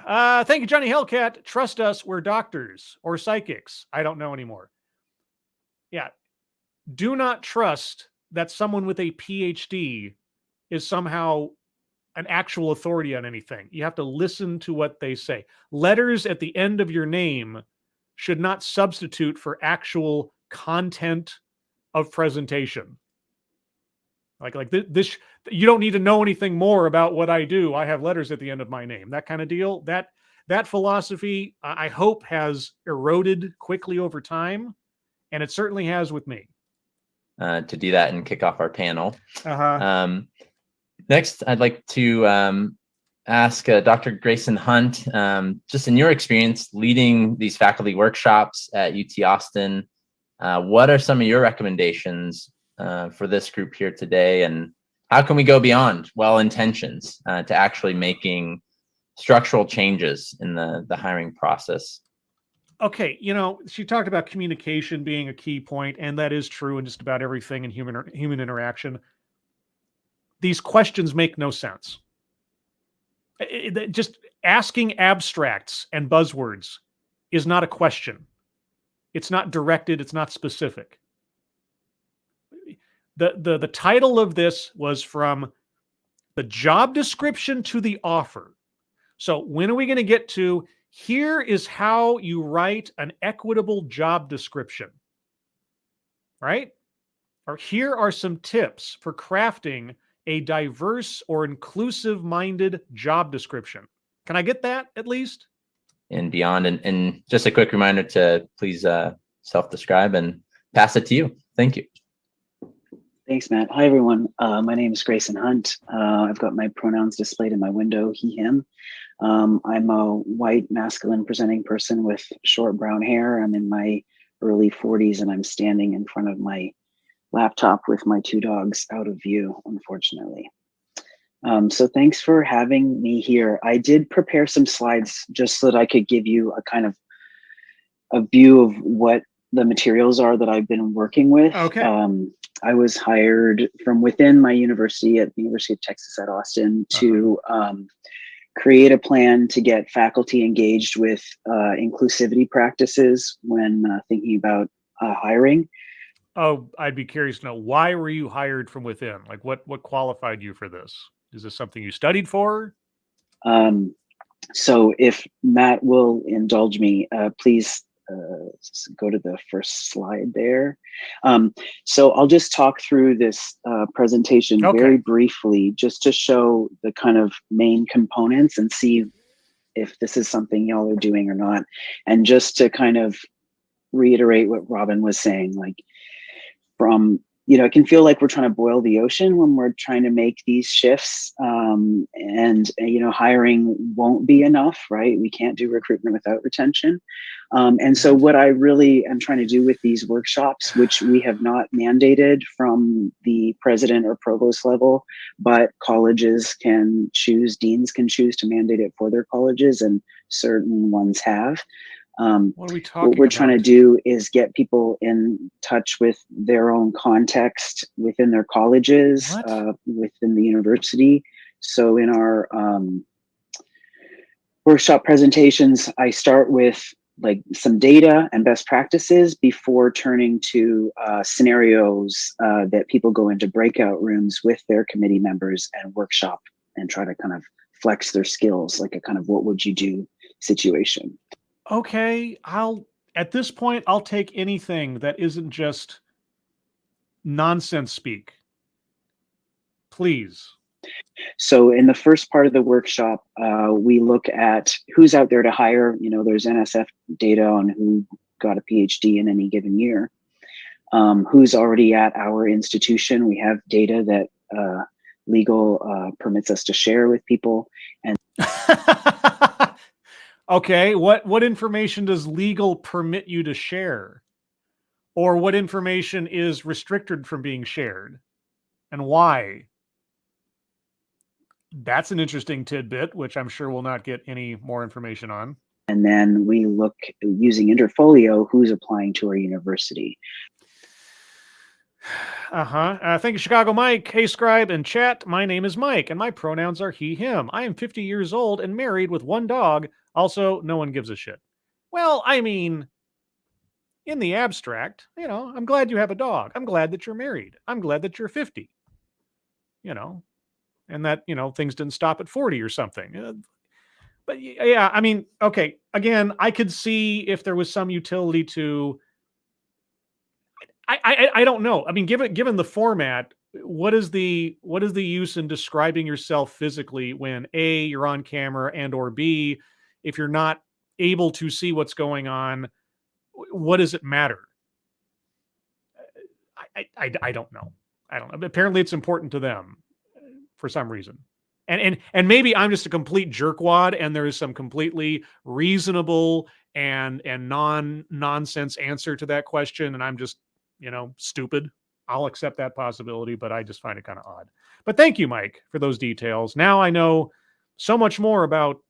Thank you, Johnny Hellcat. Trust us, we're doctors or psychics. I don't know anymore. Yeah. Do not trust that someone with a PhD is somehow an actual authority on anything. You have to listen to what they say. Letters at the end of your name should not substitute for actual content of presentation. Like this, you don't need to know anything more about what I do. I have letters at the end of my name. That kind of deal. That philosophy, I hope, has eroded quickly over time, and it certainly has with me. To do that and kick off our panel. Next, I'd like to ask Dr. Grayson Hunt, just in your experience leading these faculty workshops at UT Austin, what are some of your recommendations for this group here today, and how can we go beyond well-intentions to actually making structural changes in the hiring process? Okay, she talked about communication being a key point, and that is true in just about everything in human interaction. These questions make no sense. Just asking abstracts and buzzwords is not a question. It's not directed. It's not specific. The title of this was from the job description to the offer. So when are we going to get to, here is how you write an equitable job description, right? Or here are some tips for crafting a diverse or inclusive-minded job description. Can I get that at least? And beyond. And just a quick reminder to please self-describe and pass it to you. Thank you. Thanks, Matt. Hi, everyone. My name is Grayson Hunt. I've got my pronouns displayed in my window, he, him. I'm a white, masculine presenting person with short brown hair. I'm in my early 40s, and I'm standing in front of my laptop with my two dogs out of view, unfortunately. So thanks for having me here. I did prepare some slides just so that I could give you a kind of a view of what the materials are that I've been working with. Okay. I was hired from within my university at the University of Texas at Austin to create a plan to get faculty engaged with inclusivity practices when thinking about hiring. Oh, I'd be curious to know, why were you hired from within? Like what qualified you for this? Is this something you studied for? So if Matt will indulge me, please go to the first slide there. So I'll just talk through this presentation very briefly, just to show the kind of main components and see if this is something y'all are doing or not. And just to kind of reiterate what Robin was saying, like from, it can feel like we're trying to boil the ocean when we're trying to make these shifts, and hiring won't be enough, right? We can't do recruitment without retention. And so what I really am trying to do with these workshops, which we have not mandated from the president or provost level, but colleges can choose, deans can choose to mandate it for their colleges, and certain ones have. What are we talking What we're about? trying to do is get people in touch with their own context within their colleges, within the university. So in our workshop presentations, I start with like some data and best practices before turning to scenarios that people go into breakout rooms with their committee members and workshop and try to kind of flex their skills, like a kind of what would you do situation. Okay, at this point, I'll take anything that isn't just nonsense speak. Please. So in the first part of the workshop, we look at who's out there to hire. There's NSF data on who got a PhD in any given year. Who's already at our institution. We have data that legal permits us to share with people. And okay, what information does legal permit you to share? Or what information is restricted from being shared? And why? That's an interesting tidbit, which I'm sure we'll not get any more information on. And then we look, using Interfolio, who's applying to our university. Thank you, Chicago Mike. Hey, Scribe and chat. My name is Mike, and my pronouns are he, him. I am 50 years old and married with one dog. Also, no one gives a shit. Well, I mean, in the abstract, I'm glad you have a dog. I'm glad that you're married. I'm glad that you're 50. And that, things didn't stop at 40 or something. But yeah, I mean, okay, again, I could see if there was some utility to, I don't know. I mean, given the format, what is the use in describing yourself physically when A, you're on camera, and or B, if you're not able to see what's going on, what does it matter? I don't know. I don't know. Apparently it's important to them for some reason. And maybe I'm just a complete jerkwad and there is some completely reasonable and nonsense answer to that question, and I'm just, stupid. I'll accept that possibility, but I just find it kind of odd. But thank you, Mike, for those details. Now I know so much more about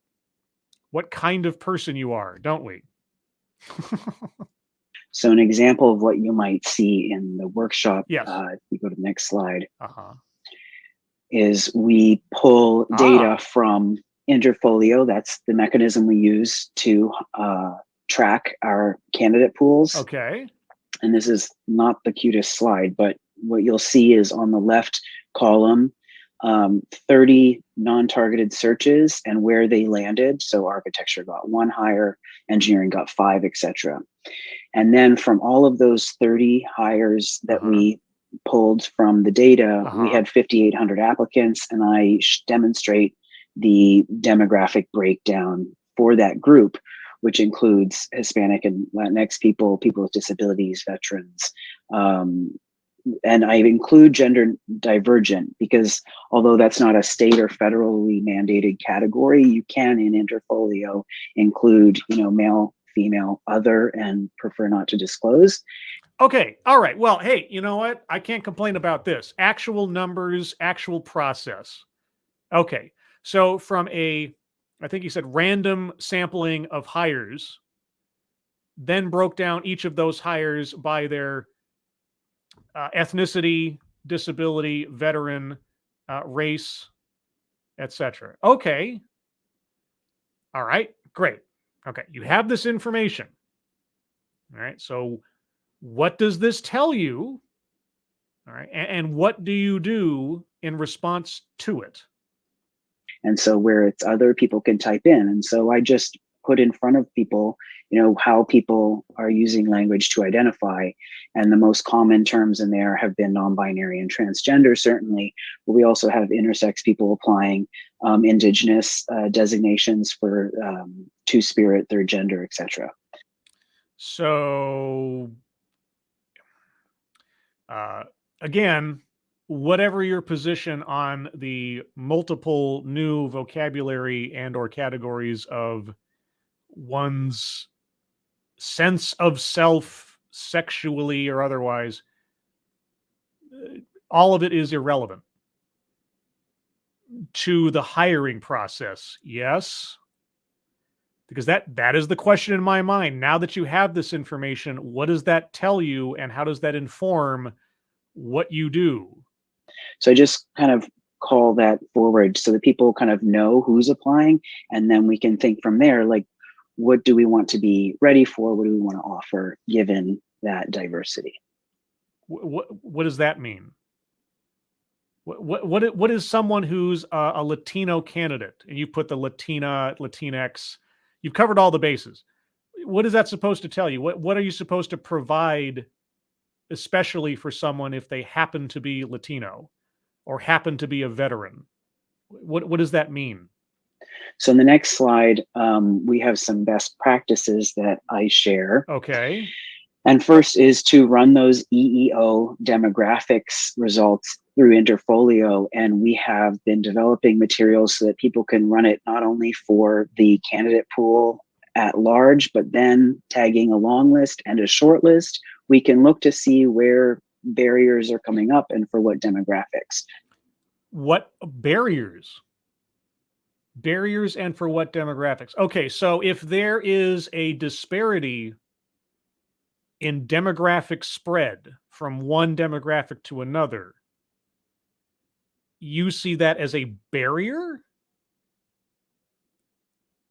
what kind of person you are, don't we? So an example of what you might see in the workshop, yes. If you go to the next slide, is we pull data from Interfolio. That's the mechanism we use to track our candidate pools. Okay. And this is not the cutest slide, but what you'll see is on the left column, 30 non-targeted searches and where they landed. So architecture got 1 hire, engineering got 5, etc. And then from all of those 30 hires that we pulled from the data, we had 5,800 applicants, and I demonstrate the demographic breakdown for that group, which includes Hispanic and Latinx people, people with disabilities, veterans, and I include gender divergent because although that's not a state or federally mandated category, you can in Interfolio include, male, female, other, and prefer not to disclose. Okay. All right. Well, hey, you know what? I can't complain about this. Actual numbers, actual process. Okay. So from I think you said random sampling of hires, then broke down each of those hires by their ethnicity, disability, veteran, race, etc. Okay. All right. Great. Okay. You have this information. All right. So what does this tell you? All right. And what do you do in response to it? And so where it's other, people can type in. And so I just put in front of people, how people are using language to identify. And the most common terms in there have been non-binary and transgender, certainly. But we also have intersex people applying, indigenous designations for two-spirit, third gender, etc. So, again, whatever your position on the multiple new vocabulary and or categories of one's sense of self, sexually or otherwise, all of it is irrelevant to the hiring process. Yes, because that is the question in my mind. Now that you have this information, what does that tell you, and how does that inform what you do? So I just kind of call that forward so that people kind of know who's applying, and then we can think from there, like, what do we want to be ready for? What do we want to offer given that diversity? What does that mean? What is someone who's a Latino candidate, and you put the Latina, Latinx, you've covered all the bases. What is that supposed to tell you? What are you supposed to provide, especially for someone if they happen to be Latino or happen to be a veteran? What does that mean? So in the next slide, we have some best practices that I share. Okay. And first is to run those EEO demographics results through Interfolio. And we have been developing materials so that people can run it not only for the candidate pool at large, but then tagging a long list and a short list. We can look to see where barriers are coming up and for what demographics. What barriers? Barriers and for what demographics? Okay, so if there is a disparity in demographic spread from one demographic to another, you see that as a barrier?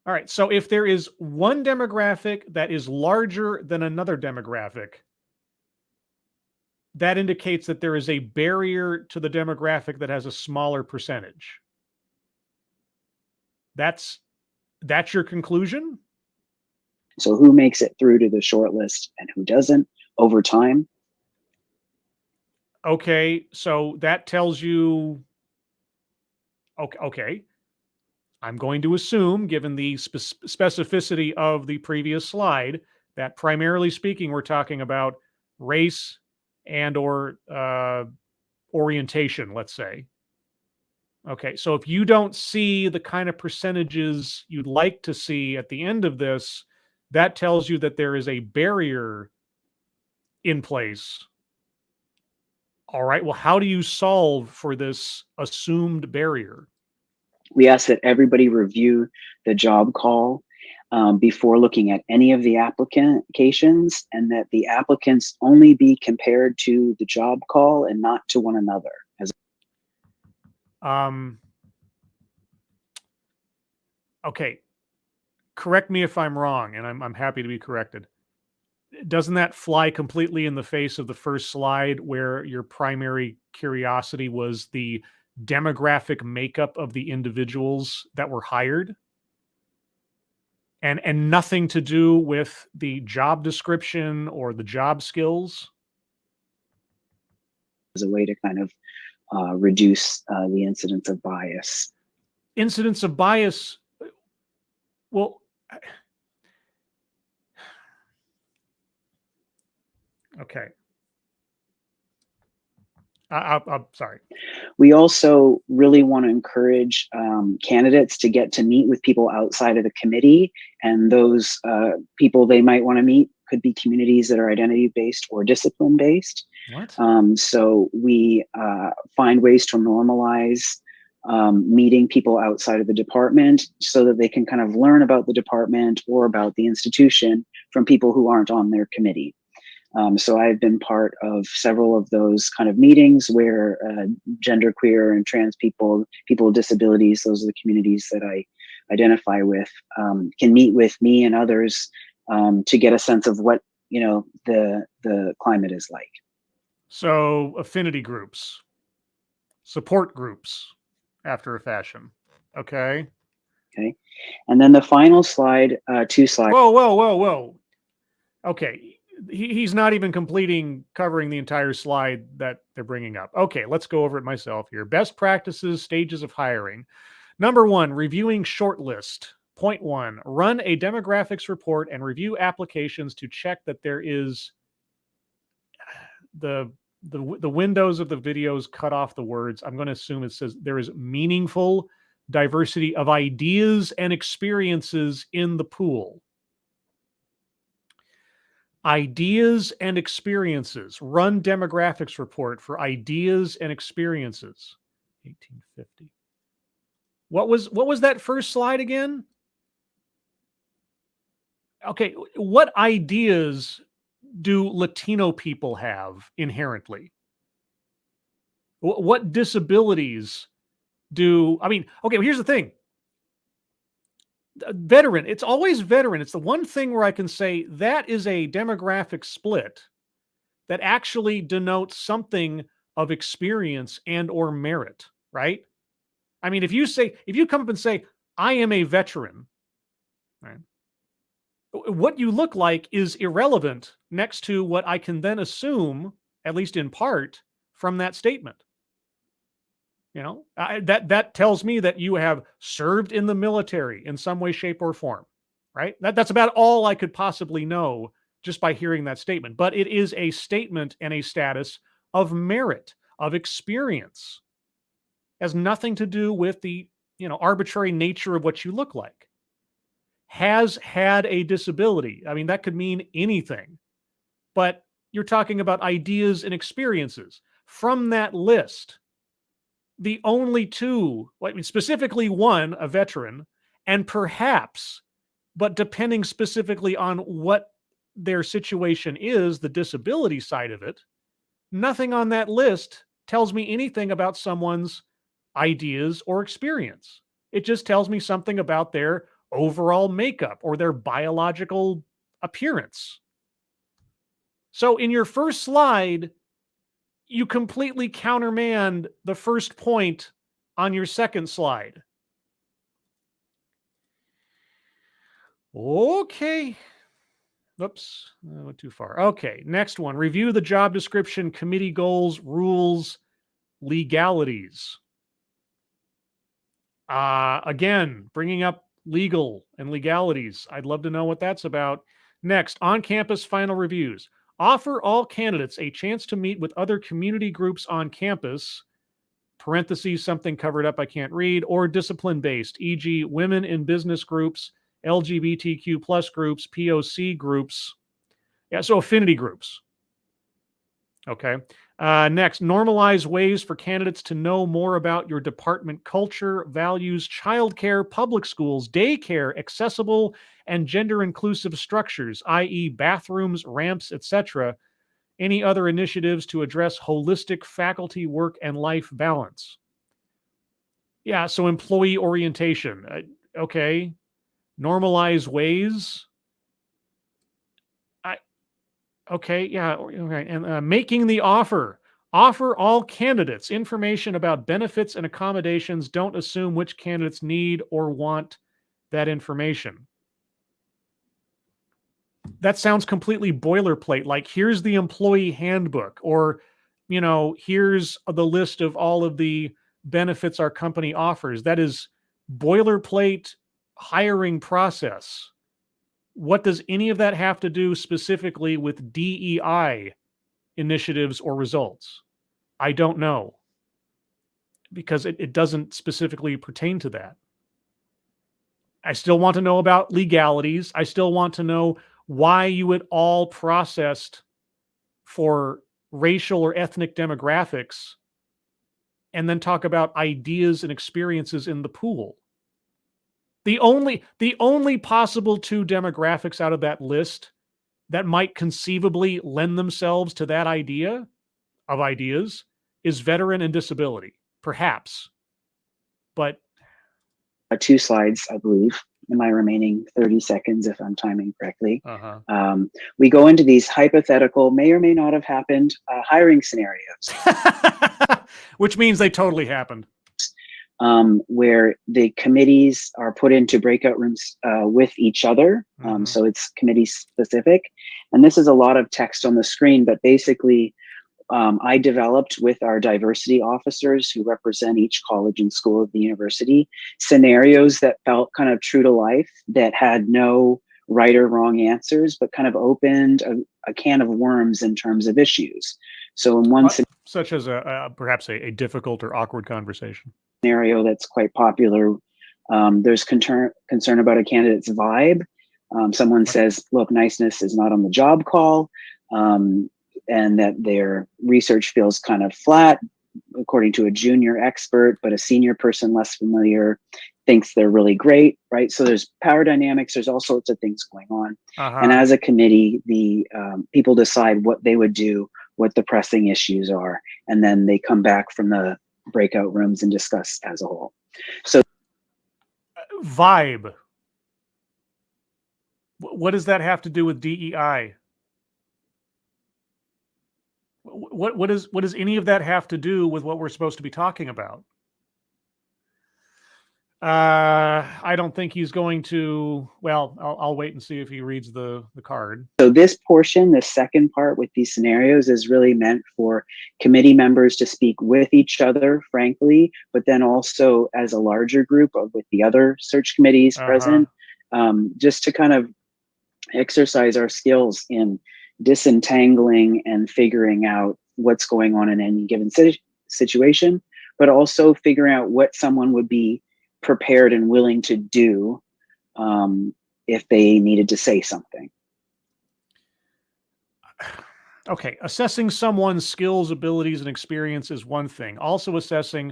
All right, so if there is one demographic that is larger than another demographic, that indicates that there is a barrier to the demographic that has a smaller percentage. That's your conclusion? So who makes it through to the short list and who doesn't over time? Okay, so that tells you, okay. I'm going to assume, given the specificity of the previous slide, that primarily speaking, we're talking about race and or orientation, let's say. Okay, so if you don't see the kind of percentages you'd like to see at the end of this, that tells you that there is a barrier in place. All right, well, how do you solve for this assumed barrier? We ask that everybody review the job call before looking at any of the applications, and that the applicants only be compared to the job call and not to one another. Okay, correct me if I'm wrong, and I'm happy to be corrected. Doesn't that fly completely in the face of the first slide where your primary curiosity was the demographic makeup of the individuals that were hired, and nothing to do with the job description or the job skills? As a way to kind of reduce the incidence of bias. Incidence of bias, well, okay. I'm sorry. We also really want to encourage candidates to get to meet with people outside of the committee, and those people they might want to meet could be communities that are identity-based or discipline-based. So we find ways to normalize meeting people outside of the department so that they can kind of learn about the department or about the institution from people who aren't on their committee. So I've been part of several of those kind of meetings where genderqueer and trans people, people with disabilities, those are the communities that I identify with, can meet with me and others to get a sense of what, you know, the climate is like. So affinity groups, support groups, after a fashion. Okay. Okay. And then the final slide, 2 slides. Whoa. Okay. He's not even covering the entire slide that they're bringing up. Okay, let's go over it myself here. Best practices, stages of hiring. Number 1, reviewing shortlist. Point 1, run a demographics report and review applications to check that there is the windows of the videos cut off the words. I'm going to assume it says there is meaningful diversity of ideas and experiences in the pool. Ideas and experiences. Run demographics report for ideas and experiences. 1850. What was that first slide again? Okay, what ideas do Latino people have inherently? What disabilities do, I mean, okay, well, here's the thing. Veteran, it's always veteran. It's the one thing where I can say that is a demographic split that actually denotes something of experience and or merit, right? I mean, if you come up and say, I am a veteran, right? What you look like is irrelevant next to what I can then assume, at least in part, from that statement. You know, that tells me that you have served in the military in some way, shape, or form, right? That's about all I could possibly know just by hearing that statement. But it is a statement and a status of merit, of experience. It has nothing to do with the, arbitrary nature of what you look like. Has had a disability. I mean, that could mean anything. But you're talking about ideas and experiences. From that list, the only two, specifically one, a veteran, and perhaps, but depending specifically on what their situation is, the disability side of it, nothing on that list tells me anything about someone's ideas or experience. It just tells me something about their overall makeup or their biological appearance. So in your first slide, you completely countermand the first point on your second slide. Okay. Oops, I went too far. Okay, next one. Review the job description, committee goals, rules, legalities. Again, bringing up legal and legalities. I'd love to know what that's about. Next, on-campus final reviews. Offer all candidates a chance to meet with other community groups on campus, parentheses, something covered up I can't read, or discipline-based, e.g. women in business groups, LGBTQ plus groups, POC groups. Yeah, so affinity groups. Okay. Next, normalize ways for candidates to know more about your department culture, values, childcare, public schools, daycare, accessible and gender-inclusive structures, i.e. bathrooms, ramps, etc. Any other initiatives to address holistic faculty work and life balance? Yeah, so employee orientation. Okay. Normalize ways. Okay, yeah, okay. And making the offer. Offer all candidates information about benefits and accommodations. Don't assume which candidates need or want that information. That sounds completely boilerplate. Like, here's the employee handbook, or, here's the list of all of the benefits our company offers. That is boilerplate hiring process. What does any of that have to do specifically with DEI initiatives or results? I don't know, because it doesn't specifically pertain to that. I still want to know about legalities. I still want to know why you at all processed for racial or ethnic demographics, and then talk about ideas and experiences in the pool. The only possible two demographics out of that list that might conceivably lend themselves to that idea of ideas is veteran and disability, perhaps. But 2 slides, I believe, in my remaining 30 seconds, if I'm timing correctly. We go into these hypothetical, may or may not have happened, hiring scenarios. Which means they totally happened. Where the committees are put into breakout rooms with each other. So it's committee specific. And this is a lot of text on the screen, but basically I developed with our diversity officers who represent each college and school of the university scenarios that felt kind of true to life, that had no right or wrong answers, but kind of opened a can of worms in terms of issues. So in one such as perhaps a difficult or awkward conversation scenario that's quite popular, there's concern about a candidate's vibe. Someone says, look, niceness is not on the job call, and that their research feels kind of flat, according to a junior expert, but a senior person less familiar thinks they're really great, right? So there's power dynamics, there's all sorts of things going on. And as a committee, the people decide what they would do, what the pressing issues are, and then they come back from the breakout rooms and discuss as a whole. So vibe, what does that have to do with DEI? What does any of that have to do with what we're supposed to be talking about? I don't think he's going to. Well, I'll wait and see if he reads the card. So this portion, the second part with these scenarios, is really meant for committee members to speak with each other, frankly, but then also as a larger group with the other search committees present, just to kind of exercise our skills in disentangling and figuring out what's going on in any given situation, but also figuring out what someone would be prepared and willing to do if they needed to say something. Okay, assessing someone's skills, abilities, and experience is one thing. Also assessing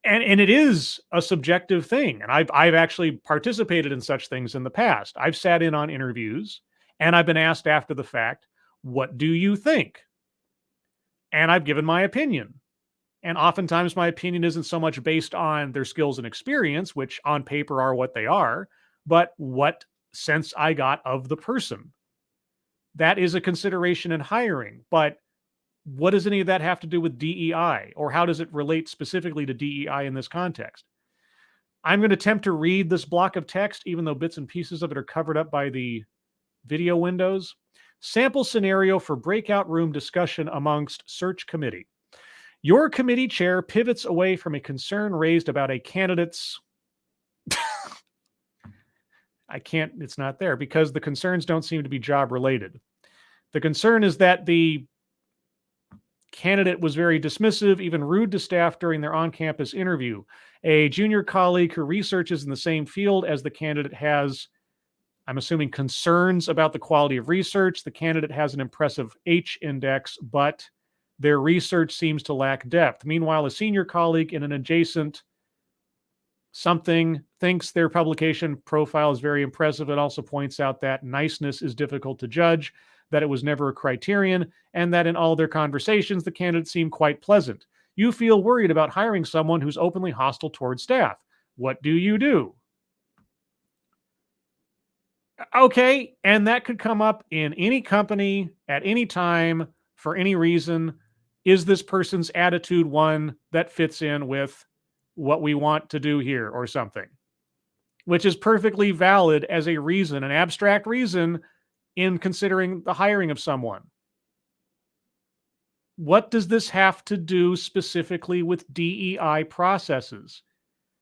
and it is a subjective thing. And I've actually participated in such things in the past. I've sat in on interviews and I've been asked after the fact, what do you think? And I've given my opinion. And oftentimes my opinion isn't so much based on their skills and experience, which on paper are what they are, but what sense I got of the person. That is a consideration in hiring. But what does any of that have to do with DEI? Or how does it relate specifically to DEI in this context? I'm going to attempt to read this block of text, even though bits and pieces of it are covered up by the video windows. Sample scenario for breakout room discussion amongst search committee. Your committee chair pivots away from a concern raised about a candidate's... it's not there because the concerns don't seem to be job related. The concern is that the candidate was very dismissive, even rude to staff during their on-campus interview. A junior colleague who researches in the same field as the candidate has, I'm assuming, concerns about the quality of research. The candidate has an impressive H index, but their research seems to lack depth. Meanwhile, a senior colleague in an adjacent something thinks their publication profile is very impressive. It also points out that niceness is difficult to judge, that it was never a criterion, and that in all their conversations, the candidates seem quite pleasant. You feel worried about hiring someone who's openly hostile towards staff. What do you do? Okay, and that could come up in any company at any time for any reason. is this person's attitude one that fits in with what we want to do here or something, which is perfectly valid as a reason, an abstract reason in considering the hiring of someone. What does this have to do specifically with DEI processes?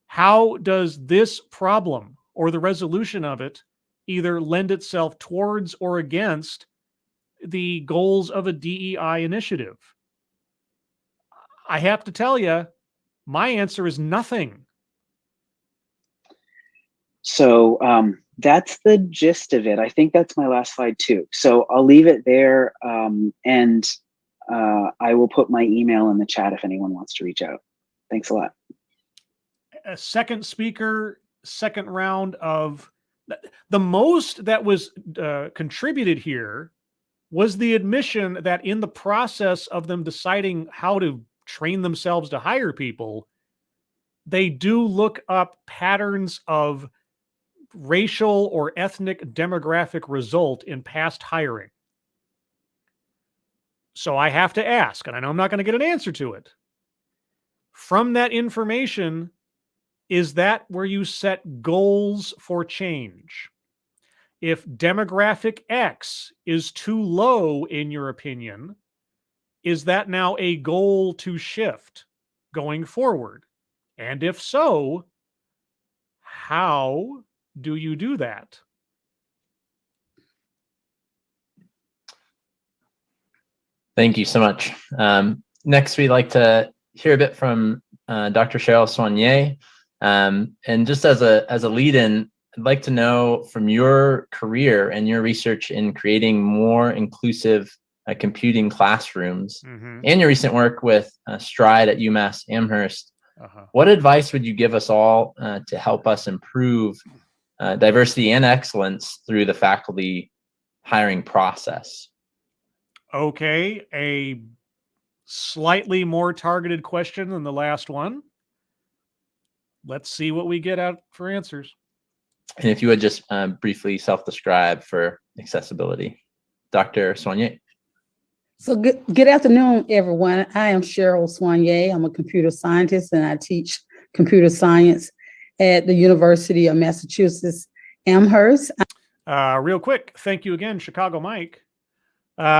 How does this problem or the resolution of it either lend itself towards or against the goals of a DEI initiative? I have to tell you, my answer is nothing. So that's the gist of it. I think that's my last slide too. So I'll leave it there, and I will put my email in the chat if anyone wants to reach out. Thanks a lot. A second speaker, second round of the most that was contributed here was the admission that in the process of them deciding how to train themselves to hire people, they do look up patterns of racial or ethnic demographic result in past hiring. So I have to ask, and I know I'm not going to get an answer to it. From that information, is that where you set goals for change? If demographic X is too low, in your opinion, is that now a goal to shift going forward? And if so, how do you do that? Thank you so much. Next, we'd like to hear a bit from Dr. Cheryl Soignet. And just as a lead-in, I'd like to know from your career and your research in creating more inclusive computing classrooms and your recent work with Stride at UMass Amherst, what advice would you give us all to help us improve diversity and excellence through the faculty hiring process? Okay, a slightly more targeted question than the last one. Let's see what we get out for answers. And if you would just briefly self-describe for accessibility. Dr. Soignet. So good afternoon, everyone. I am Cheryl Soignet. I'm a computer scientist and I teach computer science at the University of Massachusetts Amherst. Real quick, thank you again, Chicago Mike.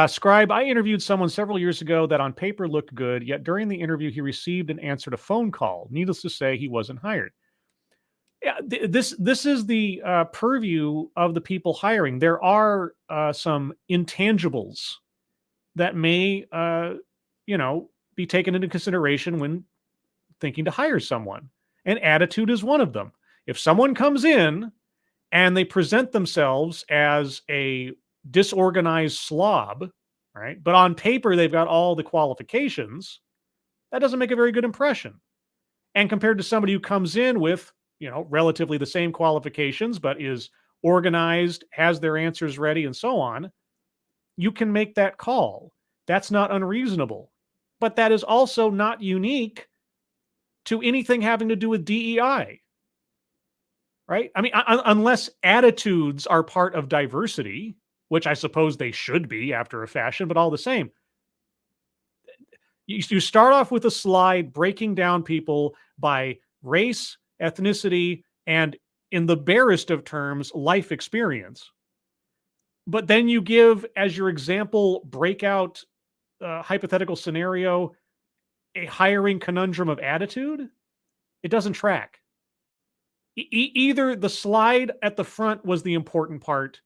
Scribe, I interviewed someone several years ago that on paper looked good, yet during the interview he received and answered a phone call. Needless to say, he wasn't hired. Yeah, this is the purview of the people hiring. There are some intangibles that may, be taken into consideration when thinking to hire someone. And attitude is one of them. If someone comes in and they present themselves as a disorganized slob, right? But on paper, they've got all the qualifications, that doesn't make a very good impression. And compared to somebody who comes in with, relatively the same qualifications, but is organized, has their answers ready, and so on, you can make that call. That's not unreasonable. But that is also not unique to anything having to do with DEI, right? I mean, unless attitudes are part of diversity, which I suppose they should be after a fashion, but all the same. You start off with a slide breaking down people by race, ethnicity, and in the barest of terms, life experience. But then you give as your example breakout hypothetical scenario a hiring conundrum of attitude. It doesn't track. Either the slide at the front was the important part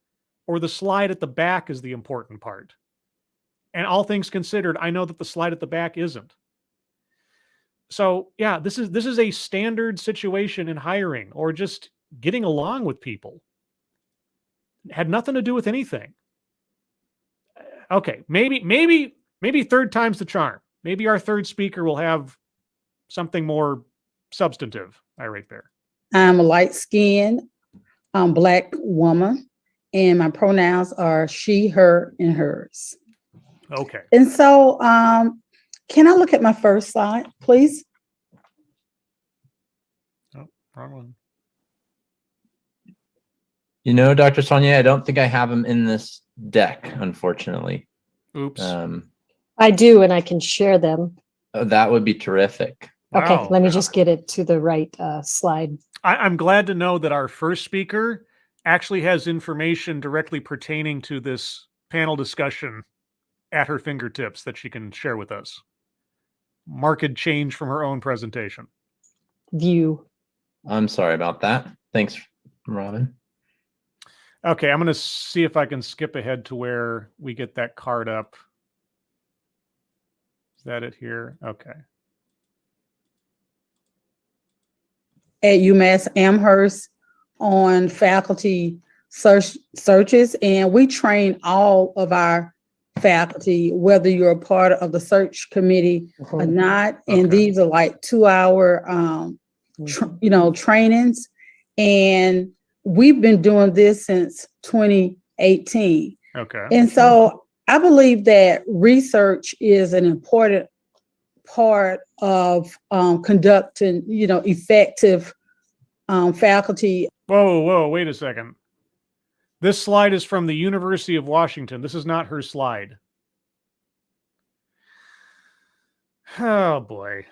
or the slide at the back is the important part. And all things considered, I know that the slide at the back isn't. So yeah, this is a standard situation in hiring or just getting along with people. It had nothing to do with anything. Okay, maybe third time's the charm. Maybe our third speaker will have something more substantive. I rate there. I'm a light-skinned Black woman, and my pronouns are she, her, and hers. Okay. And so, can I look at my first slide, please? Oh, wrong one. Dr. Soignet, I don't think I have them in this deck, unfortunately. Oops. I do, and I can share them. Oh, that would be terrific. Okay, Wow. let me just get it to the right slide. I'm glad to know that our first speaker actually has information directly pertaining to this panel discussion at her fingertips that she can share with us. Marked change from her own presentation. View. I'm sorry about that. Thanks, Robin. Okay, I'm going to see if I can skip ahead to where we get that card up. Is that it here? Okay. At UMass Amherst on faculty searches, and we train all of our faculty, whether you're a part of the search committee or not. And these are like 2-hour, trainings. And we've been doing this since 2018. Okay. And so I believe that research is an important part of conducting, effective faculty. Whoa, wait a second. This slide is from the University of Washington. This is not her slide. Oh boy.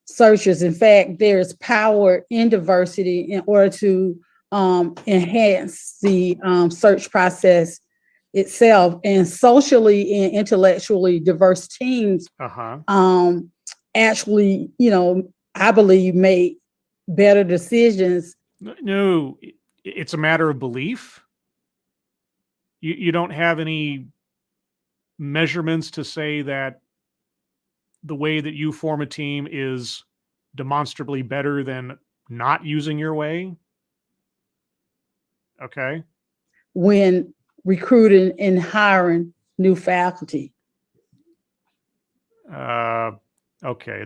Searches. In fact, there's power in diversity in order to enhance the search process itself, and socially and intellectually diverse teams actually, I believe make better decisions. No, it's a matter of belief. You don't have any measurements to say that the way that you form a team is demonstrably better than not using your way. Okay. When recruiting and hiring new faculty. Okay.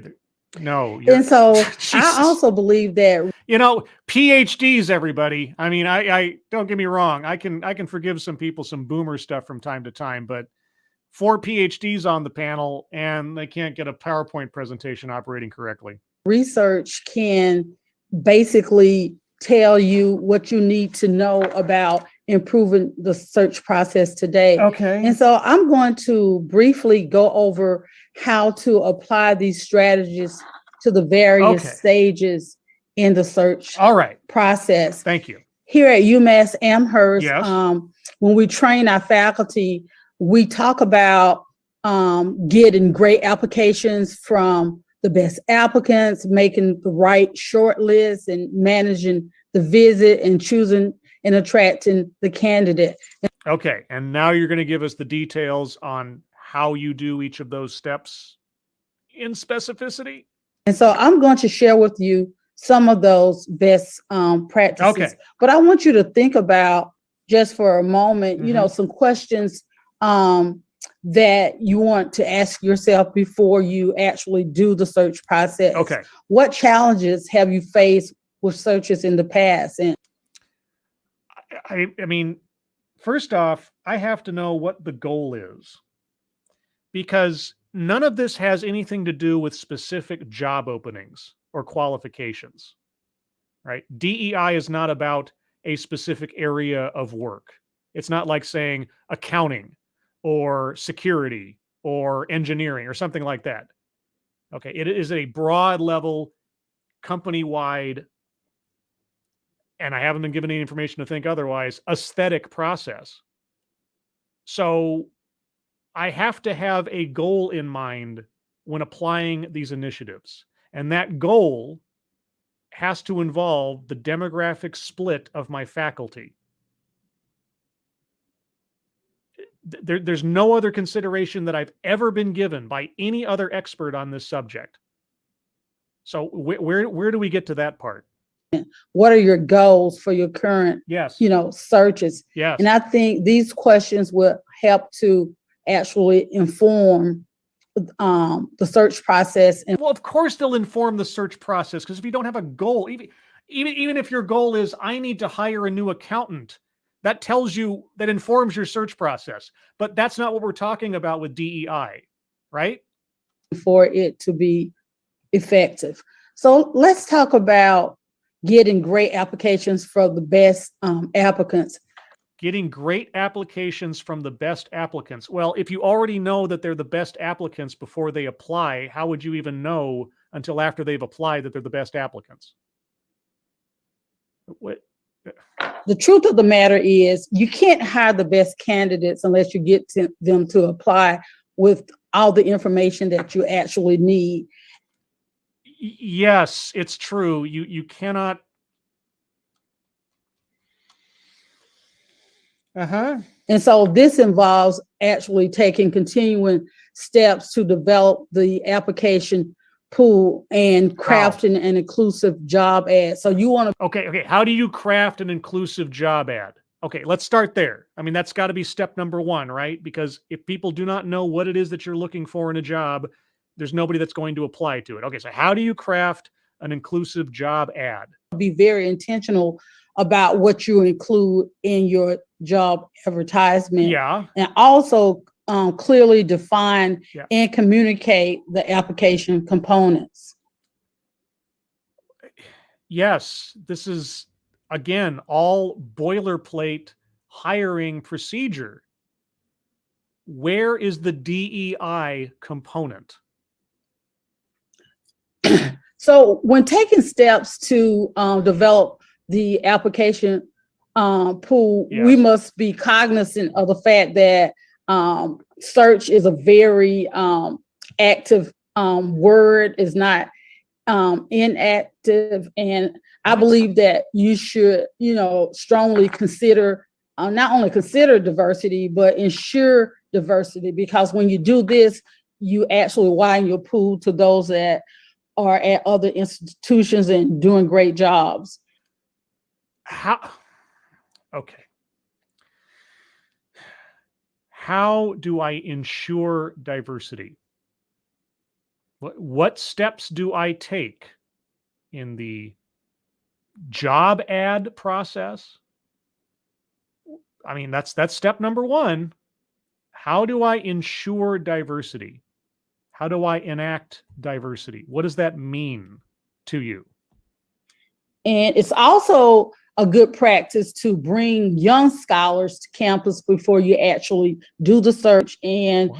No. And so I also believe that, PhDs, everybody. I mean, I don't get me wrong. I can forgive some people some boomer stuff from time to time, but 4 PhDs on the panel and they can't get a PowerPoint presentation operating correctly. Research can basically tell you what you need to know about improving the search process today. Okay. And so I'm going to briefly go over how to apply these strategies to the various stages in the search process. Thank you. Here at UMass Amherst, Yes. When we train our faculty, we talk about getting great applications from the best applicants, making the right shortlist, and managing the visit and choosing and attracting the candidate. Okay. And now you're going to give us the details on how you do each of those steps in specificity. And so I'm going to share with you some of those best practices. Okay. But I want you to think about, just for a moment, some questions that you want to ask yourself before you actually do the search process. Okay. What challenges have you faced with searches in the past? And I mean, first off, I have to know what the goal is, because none of this has anything to do with specific job openings or qualifications, right? DEI is not about a specific area of work. It's not like saying accounting or security or engineering or something like that. Okay. It is a broad level, company-wide, and I haven't been given any information to think otherwise, aesthetic process. So I have to have a goal in mind when applying these initiatives. And that goal has to involve the demographic split of my faculty. There's no other consideration that I've ever been given by any other expert on this subject. So where do we get to that part? what are your goals for your current, searches? Yes. And I think these questions will help to actually inform the search process. And well, of course they'll inform the search process, because if you don't have a goal, even if your goal is I need to hire a new accountant, that tells you, that informs your search process. But that's not what we're talking about with DEI, right? For it to be effective. So let's talk about getting great applications for the best applicants. Getting great applications from the best applicants. Well, if you already know that they're the best applicants before they apply, how would you even know until after they've applied that they're the best applicants? What? The truth of the matter is you can't hire the best candidates unless you get them to apply with all the information that you actually need. Yes, it's true. You cannot. And so this involves actually taking continuing steps to develop the application pool and crafting an inclusive job ad. So you want to. Okay. How do you craft an inclusive job ad? Okay, let's start there. I mean, that's got to be step number one, right? Because if people do not know what it is that you're looking for in a job, there's nobody that's going to apply to it. Okay, so how do you craft an inclusive job ad? Be very intentional about what you include in your job advertisement. Yeah. And also clearly define and communicate the application components. Yes, this is, again, all boilerplate hiring procedure. Where is the DEI component? So when taking steps to develop the application pool, we must be cognizant of the fact that search is a very active word, is not inactive. And I believe that you should, strongly consider, not only consider diversity, but ensure diversity, because when you do this, you actually widen your pool to those that are at other institutions and doing great jobs. How do I ensure diversity? What steps do I take in the job ad process? I mean, that's step number one. How do I ensure diversity? How do I enact diversity? What does that mean to you? And it's also a good practice to bring young scholars to campus before you actually do the search. And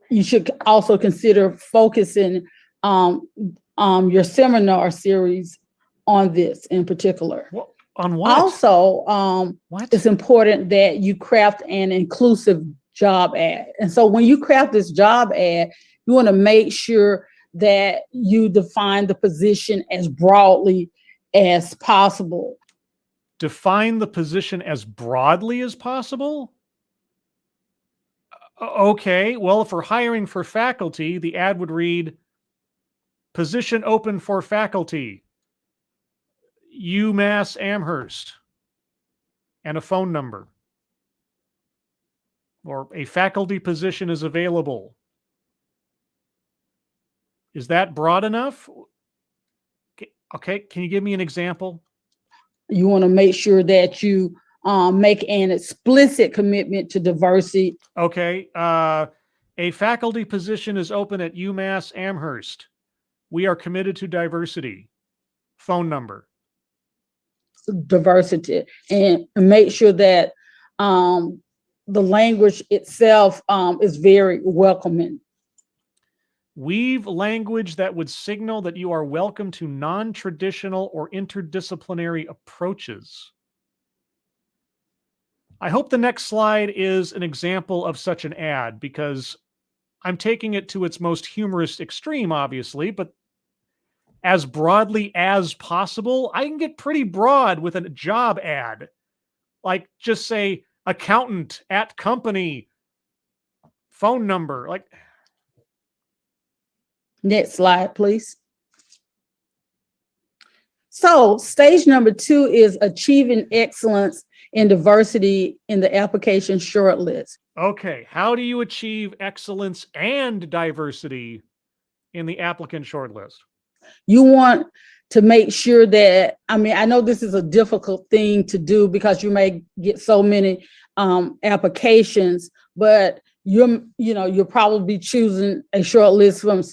you should also consider focusing your seminar series on this in particular. On what? Also, it's important that you craft an inclusive job ad. And so when you craft this job ad, you want to make sure that you define the position as broadly as possible. Define the position as broadly as possible? Okay, well, if we're hiring for faculty, the ad would read, position open for faculty, UMass Amherst, and a phone number. Or a faculty position is available. Is that broad enough? Okay, can you give me an example? You want to make sure that you make an explicit commitment to diversity. Okay, a faculty position is open at UMass Amherst. We are committed to diversity. Phone number. Diversity, and make sure that the language itself is very welcoming. Weave language that would signal that you are welcome to non-traditional or interdisciplinary approaches. I hope the next slide is an example of such an ad, because I'm taking it to its most humorous extreme, obviously, but as broadly as possible. I can get pretty broad with a job ad. Like, just say, accountant at company, phone number, like. Next slide, please. So stage number 2 is achieving excellence in diversity in the application shortlist. Okay, how do you achieve excellence and diversity in the applicant shortlist? You want to make sure that, I know this is a difficult thing to do because you may get so many applications, but you'll probably be choosing a short list from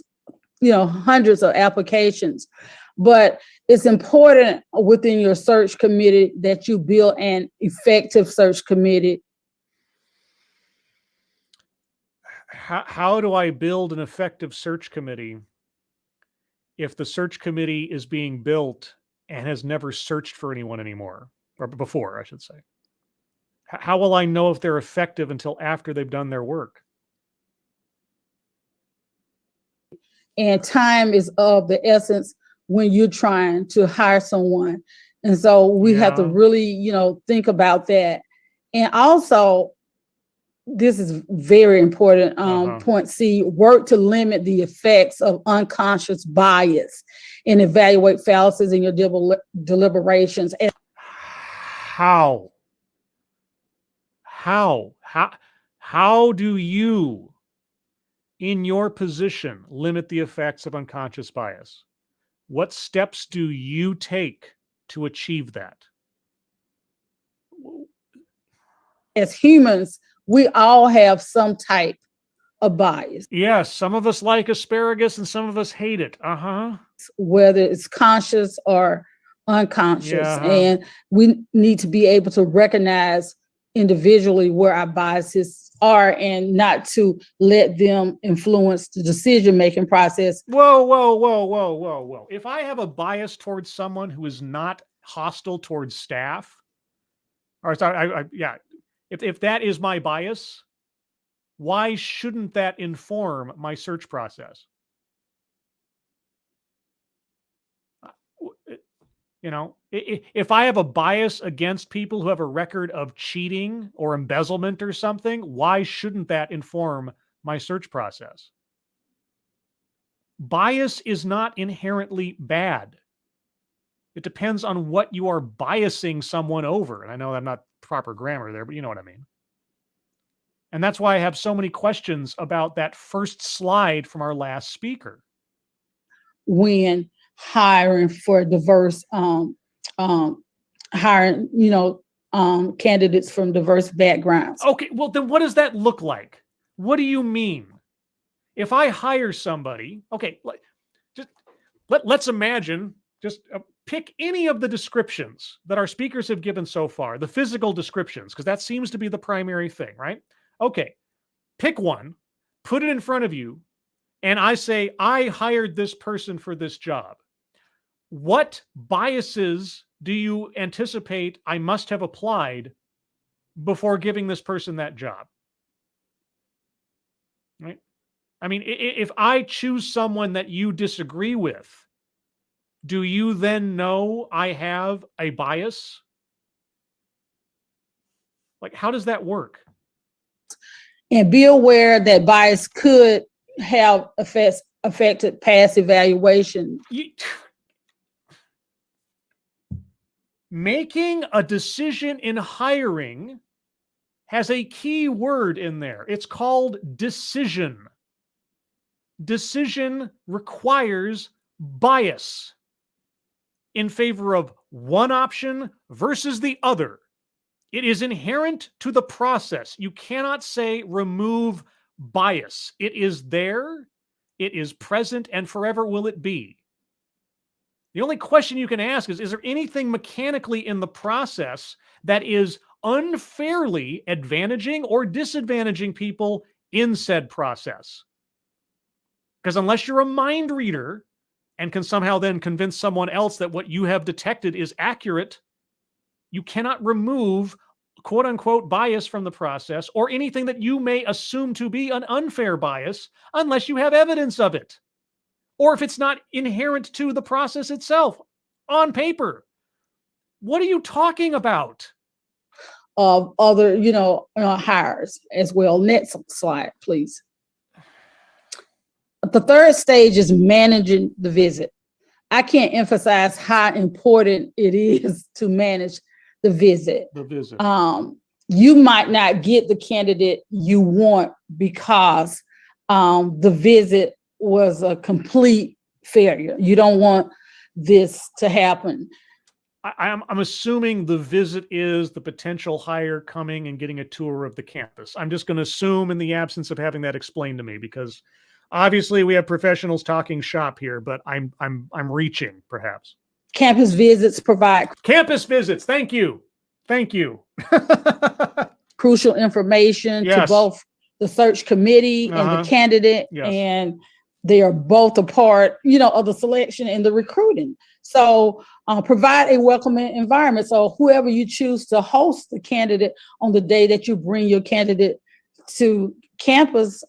hundreds of applications. But it's important within your search committee that you build an effective search committee. How do I build an effective search committee if the search committee is being built and has never searched for anyone anymore, or before, I should say? How will I know if they're effective until after they've done their work? And time is of the essence when you're trying to hire someone. And so we have to really, think about that. And also, this is very important. Point C, work to limit the effects of unconscious bias and evaluate fallacies in your deliberations. How do you, in your position, limit the effects of unconscious bias? What steps do you take to achieve that? As humans, we all have some type of bias. Yes, some of us like asparagus and some of us hate it. Whether it's conscious or unconscious. Yeah. And we need to be able to recognize individually where our biases are and not to let them influence the decision-making process. Whoa. If I have a bias towards someone who is not hostile towards staff, or sorry, if that is my bias, why shouldn't that inform my search process? If I have a bias against people who have a record of cheating or embezzlement or something, why shouldn't that inform my search process? Bias is not inherently bad. It depends on what you are biasing someone over. And I know I'm not proper grammar there, but you know what I mean. And that's why I have so many questions about that first slide from our last speaker. When hiring for diverse, hiring, candidates from diverse backgrounds. Okay, well then what does that look like? What do you mean? If I hire somebody, okay, let's imagine, pick any of the descriptions that our speakers have given so far, the physical descriptions, because that seems to be the primary thing, right? Okay, pick one, put it in front of you, and I say, I hired this person for this job. What biases do you anticipate I must have applied before giving this person that job? Right? I mean, if I choose someone that you disagree with, do you then know I have a bias? Like, how does that work? And be aware that bias could have affected past evaluation. Making a decision in hiring has a key word in there. It's called decision. Decision requires bias in favor of one option versus the other. It is inherent to the process. You cannot say remove bias. It is there, it is present, and forever will it be. The only question you can ask is there anything mechanically in the process that is unfairly advantaging or disadvantaging people in said process? Because unless you're a mind reader and can somehow then convince someone else that what you have detected is accurate, you cannot remove quote unquote bias from the process or anything that you may assume to be an unfair bias unless you have evidence of it. Or if it's not inherent to the process itself on paper. What are you talking about? Of other, hires as well. Next slide, please. The third stage is managing the visit. I can't emphasize how important it is to manage the visit. You might not get the candidate you want because the visit was a complete failure. You don't want this to happen. I'm assuming the visit is the potential hire coming and getting a tour of the campus. I'm just going to assume in the absence of having that explained to me, because obviously we have professionals talking shop here, but I'm reaching perhaps. Campus visits provide Campus visits. Thank you. Thank you. crucial information to Yes. both the search committee and the candidate, Yes. and they are both a part, of the selection and the recruiting. So provide a welcoming environment. So whoever you choose to host the candidate on the day that you bring your candidate to campus,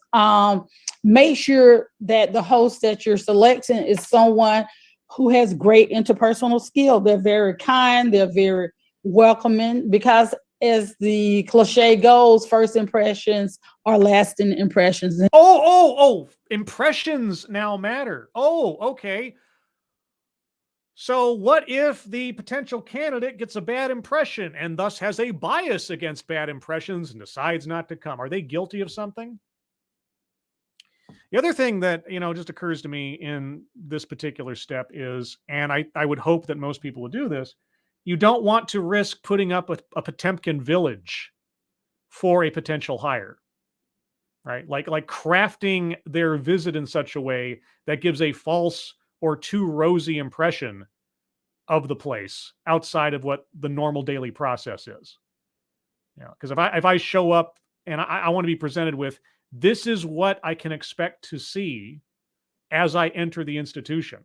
make sure that the host that you're selecting is someone who has great interpersonal skill. They're very kind, they're very welcoming, because as the cliche goes, first impressions are lasting impressions. Oh, impressions now matter. Oh, okay. So what if the potential candidate gets a bad impression and thus has a bias against bad impressions and decides not to come? Are they guilty of something? The other thing that, just occurs to me in this particular step is, and I would hope that most people would do this, you don't want to risk putting up a Potemkin village for a potential hire, right? Like crafting their visit in such a way that gives a false or too rosy impression of the place outside of what the normal daily process is. Because if I show up and I want to be presented with, this is what I can expect to see as I enter the institution.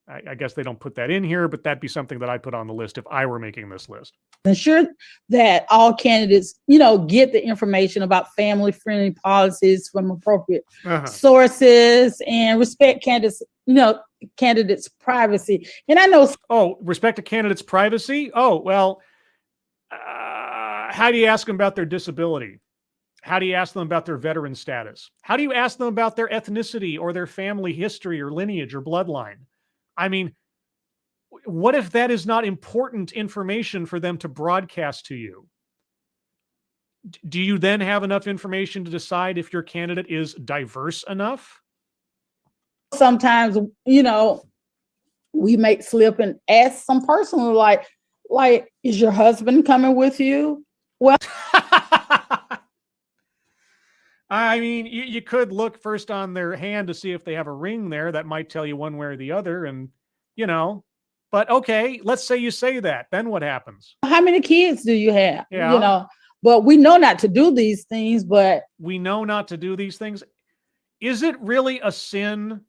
I guess they don't put that in here, but that'd be something that I'd put on the list if I were making this list. Ensure that all candidates, get the information about family-friendly policies from appropriate sources, and respect candidates' privacy. And I know. Oh, respect a candidate's privacy? Oh, well, how do you ask them about their disability? How do you ask them about their veteran status? How do you ask them about their ethnicity or their family history or lineage or bloodline? I mean, what if that is not important information for them to broadcast to you? Do you then have enough information to decide if your candidate is diverse enough? Sometimes, we may slip and ask some person like, is your husband coming with you? Well, I mean, you could look first on their hand to see if they have a ring there. That might tell you one way or the other. And, but okay, let's say you say that. Then what happens? How many kids do you have? Yeah. But we know not to do these things, we know not to do these things. Is it really a sin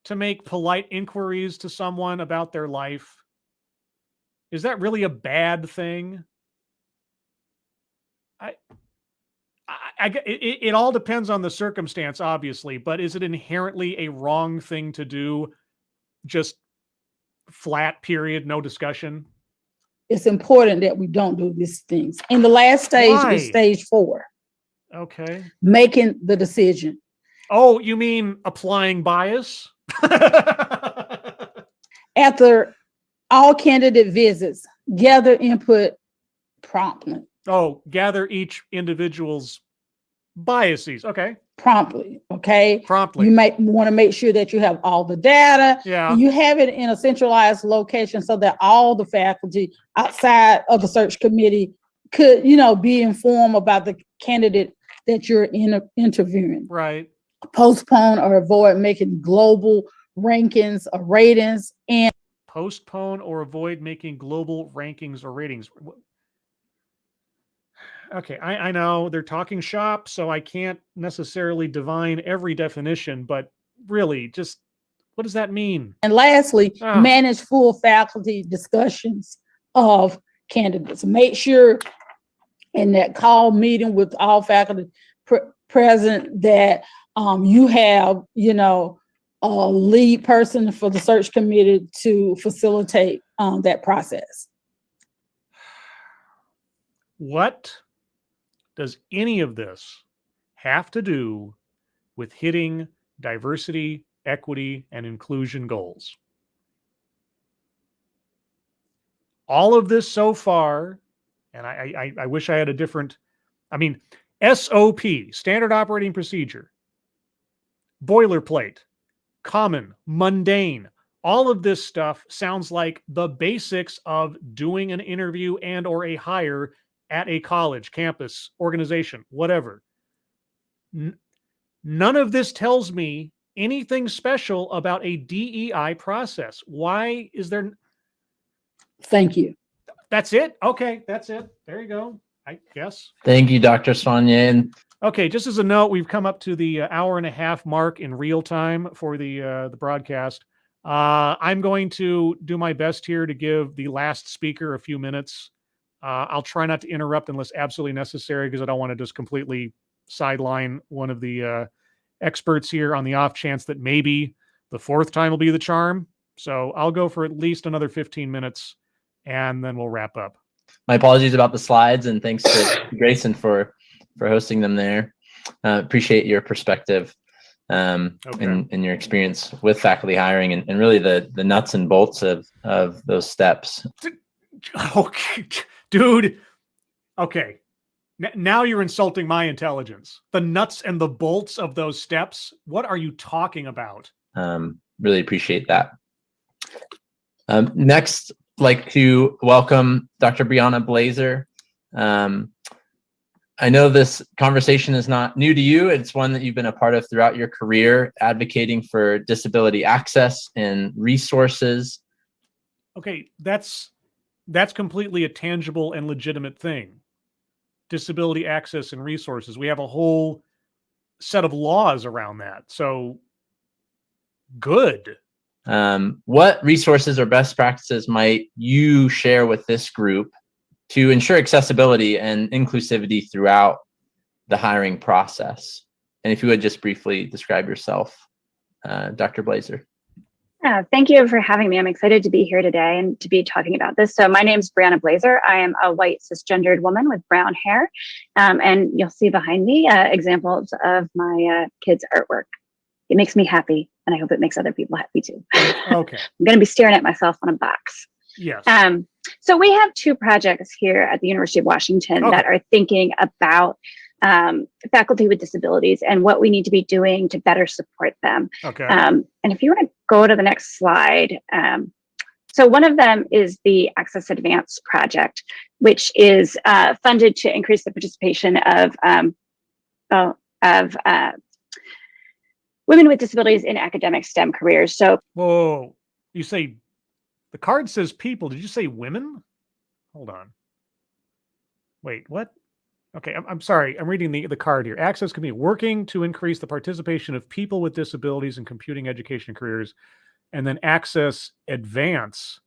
to make polite inquiries to someone about their life? Is that really a bad thing? It all depends on the circumstance, obviously, but is it inherently a wrong thing to do? Just flat, period, no discussion? It's important that we don't do these things. And the last stage is stage 4. Okay. Making the decision. Oh, you mean applying bias? After all candidate visits, gather input promptly. Oh, gather each individual's biases. Okay. Promptly. Okay. Promptly. You might want to make sure that you have all the data. Yeah. And you have it in a centralized location so that all the faculty outside of the search committee could, be informed about the candidate that you're interviewing. Right. Postpone or avoid making global rankings or ratings, and postpone or avoid making global rankings or ratings. Okay, I know they're talking shop, so I can't necessarily divine every definition, but really, just what does that mean? And lastly, manage full faculty discussions of candidates. Make sure in that call meeting with all faculty present that you have, a lead person for the search committee to facilitate that process. What does any of this have to do with hitting diversity, equity, and inclusion goals? All of this so far, and I wish I had a different, SOP, standard operating procedure, boilerplate, common, mundane, all of this stuff sounds like the basics of doing an interview and or a hire at a college, campus, organization, whatever. None of this tells me anything special about a DEI process? Why is there? Thank you. That's it? Okay, that's it. There you go, I guess. Thank you, Dr. Soigné. And okay, just as a note, we've come up to the hour and a half mark in real time for the broadcast. I'm going to do my best here to give the last speaker a few minutes. I'll try not to interrupt unless absolutely necessary, because I don't want to just completely sideline one of the experts here on the off chance that maybe the fourth time will be the charm. So I'll go for at least another 15 minutes, and then we'll wrap up. My apologies about the slides, and thanks to Grayson for hosting them there. Appreciate your perspective and your experience with faculty hiring, and really the nuts and bolts of those steps. Okay, dude. Okay. Now you're insulting my intelligence. The nuts and the bolts of those steps. What are you talking about? Really appreciate that. Next, like to welcome Dr. Brianna Blazer. I know this conversation is not new to you. It's one that you've been a part of throughout your career, advocating for disability access and resources. Okay, that's completely a tangible and legitimate thing. Disability access and resources. We have a whole set of laws around that. So good. What resources or best practices might you share with this group to ensure accessibility and inclusivity throughout the hiring process? And if you would just briefly describe yourself, Dr. Blazer. Thank you for having me. I'm excited to be here today and to be talking about this. So my name is Brianna Blazer. I am a white cisgendered woman with brown hair. And you'll see behind me examples of my kids' artwork. It makes me happy, and I hope it makes other people happy too. Okay. I'm going to be staring at myself on a box. Yes. So we have two projects here at the University of Washington that are thinking about faculty with disabilities and what we need to be doing to better support them. Okay. And if you want to go to the next slide. So one of them is the Access Advance project, which is funded to increase the participation of women with disabilities in academic STEM careers. So, whoa, you say the card says people. Did you say women? Hold on. Wait, what? Okay, I'm sorry. I'm reading the card here. Access can be working to increase the participation of people with disabilities in computing, education, and careers. And then Access Advance,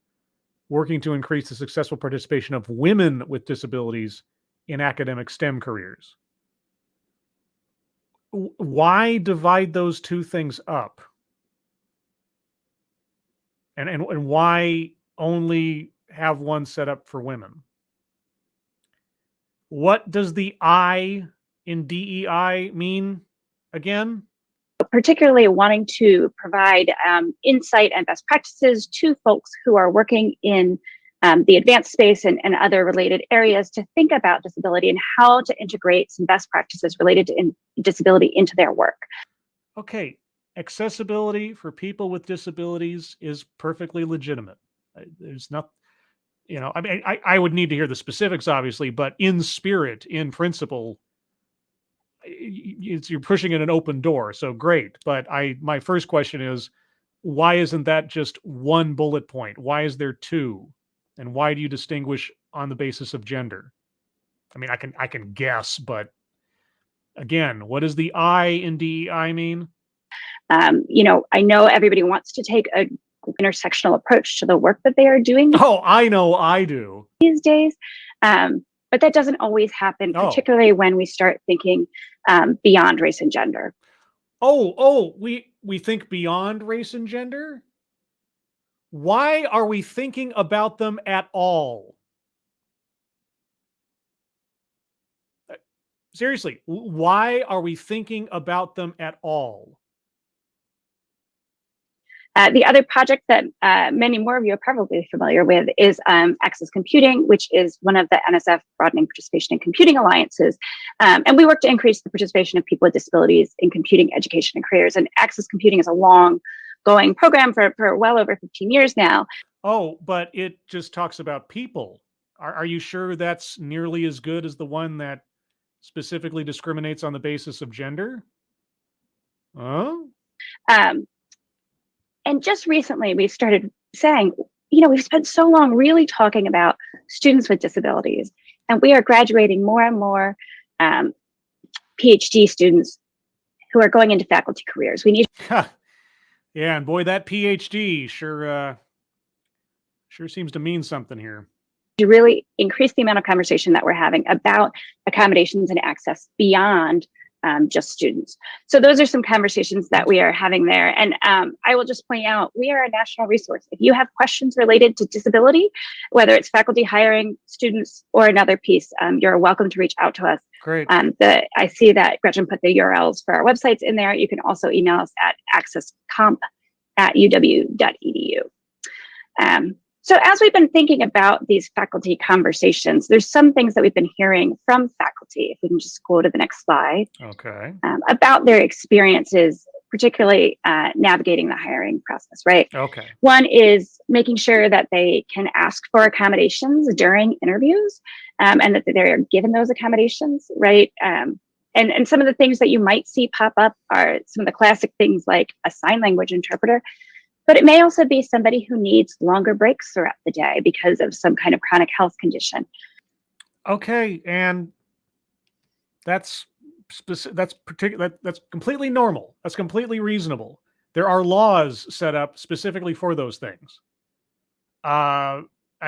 working to increase the successful participation of women with disabilities in academic STEM careers. Why divide those two things up? And why only have one set up for women? What does the I in DEI mean again? Particularly wanting to provide insight and best practices to folks who are working in the advanced space and other related areas to think about disability and how to integrate some best practices related to disability into their work. Okay, accessibility for people with disabilities is perfectly legitimate. There's not, I mean, I would need to hear the specifics, obviously, but in spirit, in principle, you're pushing in an open door. So great. But my first question is, why isn't that just one bullet point? Why is there two? And why do you distinguish on the basis of gender? I mean, I can guess, but again, what does the I in DEI mean? I know everybody wants to take a intersectional approach to the work that they are doing. Oh, I know I do. These days. But that doesn't always happen, particularly when we start thinking beyond race and gender. We think beyond race and gender? Why are we thinking about them at all? Seriously, why are we thinking about them at all? The other project that many more of you are probably familiar with is Access Computing, which is one of the NSF Broadening Participation in Computing Alliances. And we work to increase the participation of people with disabilities in computing, education, and careers. And Access Computing is a long-going program for well over 15 years now. Oh, but it just talks about people. Are you sure that's nearly as good as the one that specifically discriminates on the basis of gender? Huh? And just recently, we started saying, we've spent so long really talking about students with disabilities, and we are graduating more and more PhD students who are going into faculty careers. We need. Yeah, and boy, that PhD sure seems to mean something here. To really increase the amount of conversation that we're having about accommodations and access beyond just students. So those are some conversations that we are having there. And I will just point out, we are a national resource. If you have questions related to disability, whether it's faculty hiring, students, or another piece, you're welcome to reach out to us. Great. I see that Gretchen put the URLs for our websites in there. You can also email us at accesscomp@uw.edu. So as we've been thinking about these faculty conversations, there's some things that we've been hearing from faculty, if we can just go to the next slide, okay, about their experiences, particularly navigating the hiring process, right? Okay. One is making sure that they can ask for accommodations during interviews, and that they're given those accommodations, right? And some of the things that you might see pop up are some of the classic things like a sign language interpreter. But it may also be somebody who needs longer breaks throughout the day because of some kind of chronic health condition. Okay, and that's completely normal. That's completely reasonable. There are laws set up specifically for those things. I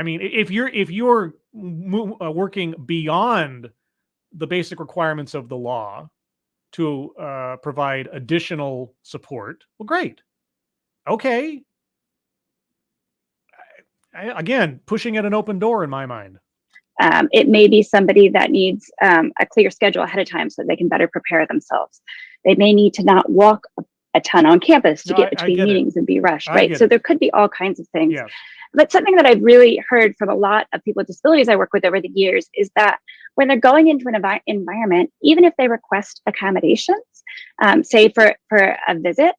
mean, if you're working beyond the basic requirements of the law to provide additional support, well, great. Okay. Again, pushing at an open door in my mind. It may be somebody that needs a clear schedule ahead of time so they can better prepare themselves. They may need to not walk a ton on campus to get between meetings and be rushed, right? So there could be all kinds of things. Yeah. But something that I've really heard from a lot of people with disabilities I work with over the years is that when they're going into an environment, even if they request accommodations, say for a visit,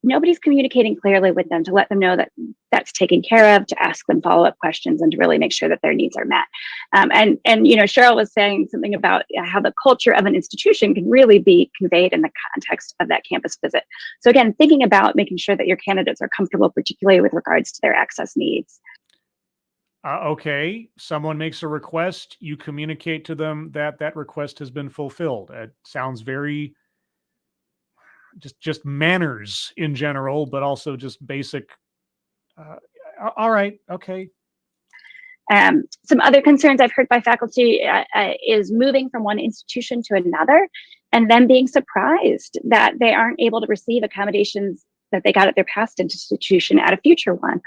nobody's communicating clearly with them to let them know that that's taken care of, to ask them follow-up questions, and to really make sure that their needs are met. And Cheryl was saying something about how the culture of an institution can really be conveyed in the context of that campus visit. So again, thinking about making sure that your candidates are comfortable, particularly with regards to their access needs. Okay, someone makes a request, you communicate to them that that request has been fulfilled. It sounds very just manners in general, but also just basic. All right. Okay. Some other concerns I've heard by faculty is moving from one institution to another and then being surprised that they aren't able to receive accommodations that they got at their past institution at a future one.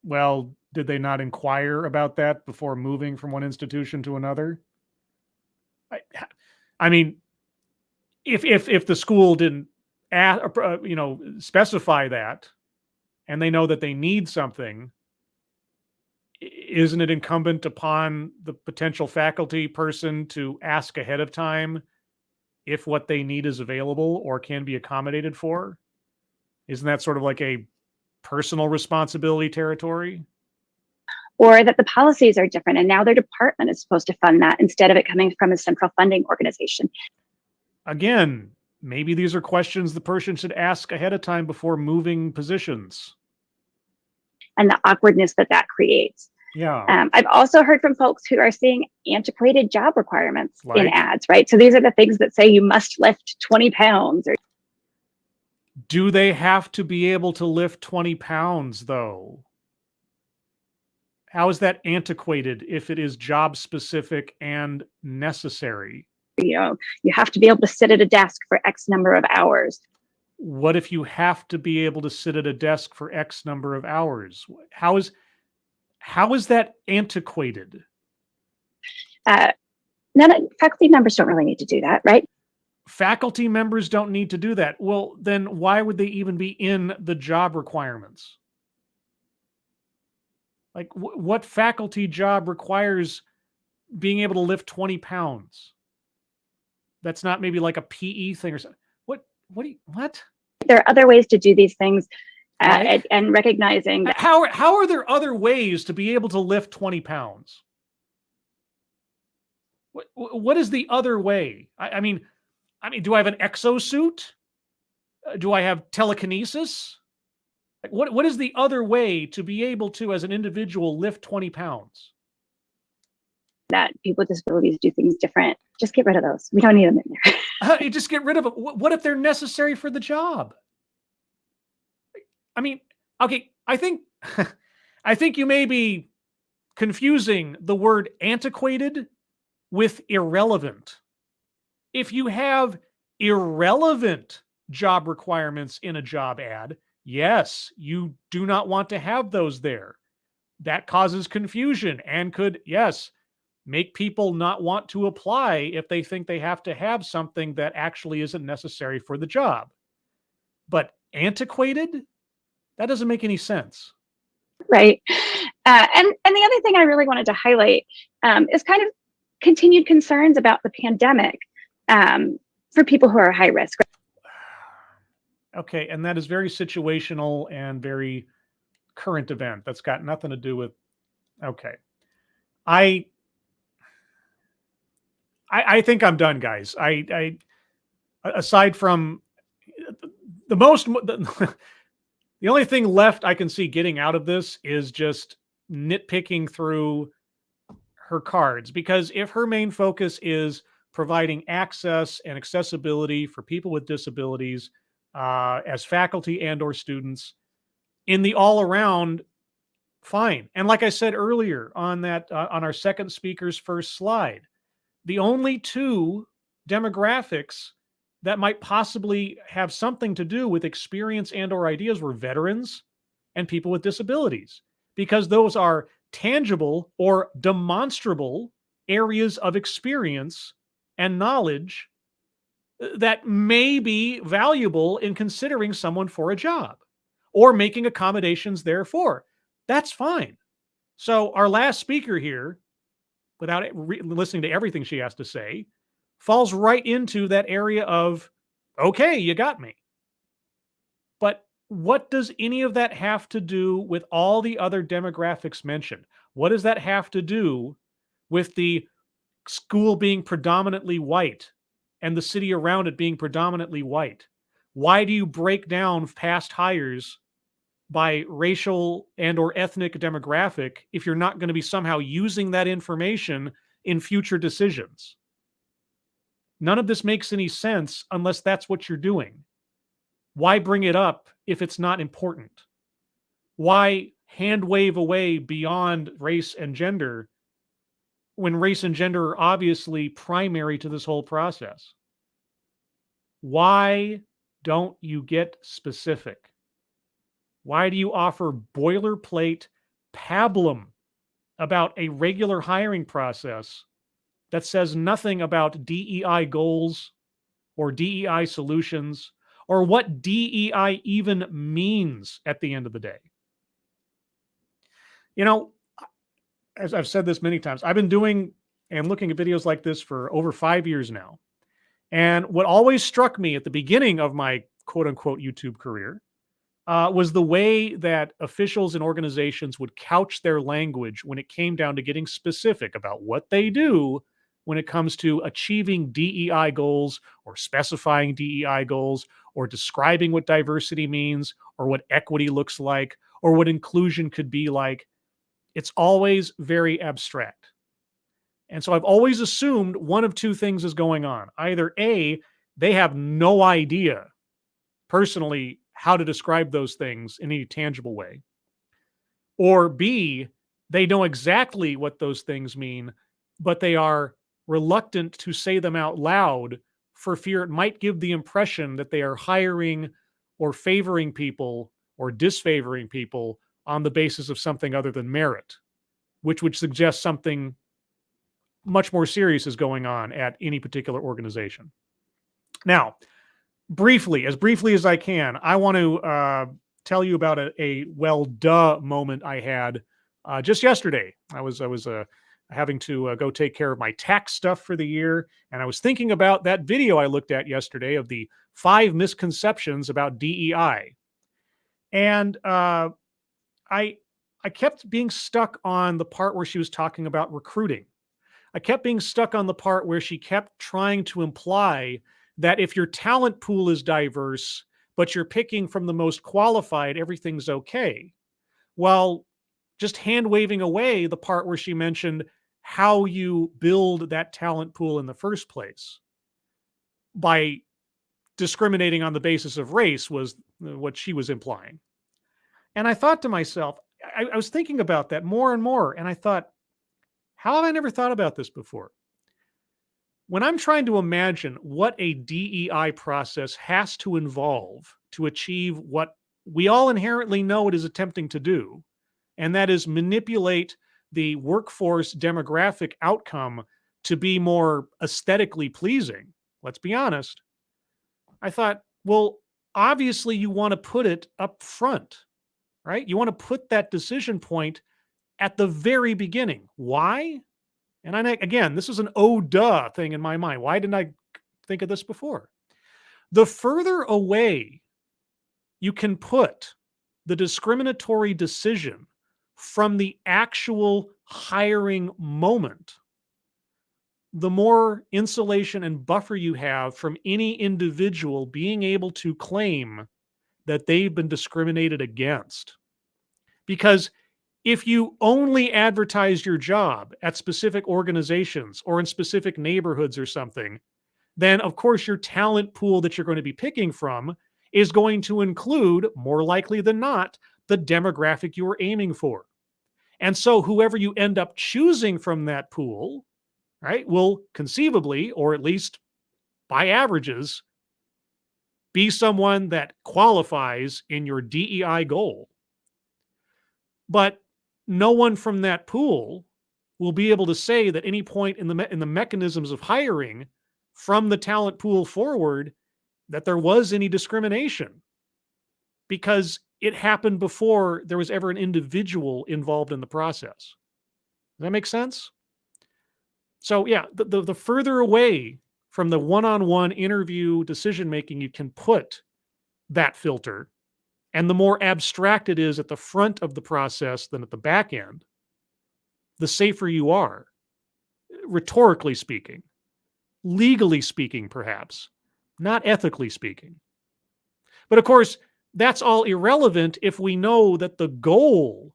Well, did they not inquire about that before moving from one institution to another? I mean, if the school didn't specify that, and they know that they need something, isn't it incumbent upon the potential faculty person to ask ahead of time if what they need is available or can be accommodated for? Isn't that sort of like a personal responsibility territory? Or that the policies are different and now their department is supposed to fund that instead of it coming from a central funding organization. Again, maybe these are questions the person should ask ahead of time before moving positions. And the awkwardness that creates. Yeah. I've also heard from folks who are seeing antiquated job requirements in ads, right? So these are the things that say you must lift 20 pounds. Do they have to be able to lift 20 pounds, though? How is that antiquated if it is job specific and necessary? You have to be able to sit at a desk for X number of hours. What if you have to be able to sit at a desk for X number of hours? How is that antiquated? Faculty members don't really need to do that, right? Faculty members don't need to do that. Well, then why would they even be in the job requirements? Like, what faculty job requires being able to lift 20 pounds? That's not maybe like a PE thing or something. What? There are other ways to do these things, and recognizing that. How are there other ways to be able to lift 20 pounds? What is the other way? I mean, do I have an exosuit? Do I have telekinesis? Like, what is the other way to be able to, as an individual, lift 20 pounds? That people with disabilities do things different. Just get rid of those. We don't need them in there. You just get rid of it. What if they're necessary for the job? I mean, okay, I think I think you may be confusing the word antiquated with irrelevant. If you have irrelevant job requirements in a job ad, yes, you do not want to have those there. That causes confusion and could, yes, make people not want to apply if they think they have to have something that actually isn't necessary for the job. But antiquated? That doesn't make any sense. Right. And the other thing I really wanted to highlight is kind of continued concerns about the pandemic for people who are high risk. Okay, and that is very situational and very current event. That's got nothing to do with, okay. I think I'm done, guys. I aside from the only thing left I can see getting out of this is just nitpicking through her cards, because if her main focus is providing access and accessibility for people with disabilities as faculty and or students in the all around, fine. And like I said earlier on that on our second speaker's first slide, the only two demographics that might possibly have something to do with experience and or ideas were veterans and people with disabilities, because those are tangible or demonstrable areas of experience and knowledge that may be valuable in considering someone for a job or making accommodations therefore. That's fine. So our last speaker here, without listening to everything she has to say, falls right into that area of, okay, you got me. But what does any of that have to do with all the other demographics mentioned? What does that have to do with the school being predominantly white and the city around it being predominantly white? Why do you break down past hires by racial and or ethnic demographic if you're not going to be somehow using that information in future decisions? None of this makes any sense unless that's what you're doing. Why bring it up if it's not important? Why hand wave away beyond race and gender when race and gender are obviously primary to this whole process? Why don't you get specific? Why do you offer boilerplate pablum about a regular hiring process that says nothing about DEI goals or DEI solutions or what DEI even means at the end of the day? You know, as I've said this many times, I've been doing and looking at videos like this for over 5 years now. And what always struck me at the beginning of my quote unquote YouTube career was the way that officials and organizations would couch their language when it came down to getting specific about what they do when it comes to achieving DEI goals or specifying DEI goals or describing what diversity means or what equity looks like or what inclusion could be like. It's always very abstract. And so I've always assumed one of two things is going on. Either A, they have no idea personally how to describe those things in any tangible way, or B, they know exactly what those things mean, but they are reluctant to say them out loud for fear it might give the impression that they are hiring or favoring people or disfavoring people on the basis of something other than merit, which would suggest something much more serious is going on at any particular organization. Now, briefly as I can, I want to tell you about a well, duh moment I had just yesterday. I was having to go take care of my tax stuff for the year, and I was thinking about that video I looked at yesterday of the 5 misconceptions about DEI, and I kept being stuck on the part where she was talking about recruiting. I kept being stuck on the part where she kept trying to imply that if your talent pool is diverse, but you're picking from the most qualified, everything's okay. Well, just hand waving away the part where she mentioned how you build that talent pool in the first place by discriminating on the basis of race was what she was implying. And I thought to myself, I was thinking about that more and more, and I thought, how have I never thought about this before? When I'm trying to imagine what a DEI process has to involve to achieve what we all inherently know it is attempting to do, and that is manipulate the workforce demographic outcome to be more aesthetically pleasing, let's be honest, I thought, well, obviously you want to put it up front, right? You want to put that decision point at the very beginning. Why? And again, this is an oh duh thing in my mind. Why didn't I think of this before? The further away you can put the discriminatory decision from the actual hiring moment, the more insulation and buffer you have from any individual being able to claim that they've been discriminated against. Because if you only advertise your job at specific organizations or in specific neighborhoods or something, then of course your talent pool that you're going to be picking from is going to include, more likely than not, the demographic you were aiming for. And so whoever you end up choosing from that pool, right, will conceivably, or at least by averages, be someone that qualifies in your DEI goal. But no one from that pool will be able to say that any point in the mechanisms of hiring from the talent pool forward that there was any discrimination, because it happened before there was ever an individual involved in the process. Does that make sense? So yeah, the further away from the one-on-one interview decision-making you can put that filter, and the more abstract it is at the front of the process than at the back end, the safer you are, rhetorically speaking, legally speaking, perhaps, not ethically speaking. But of course, that's all irrelevant if we know that the goal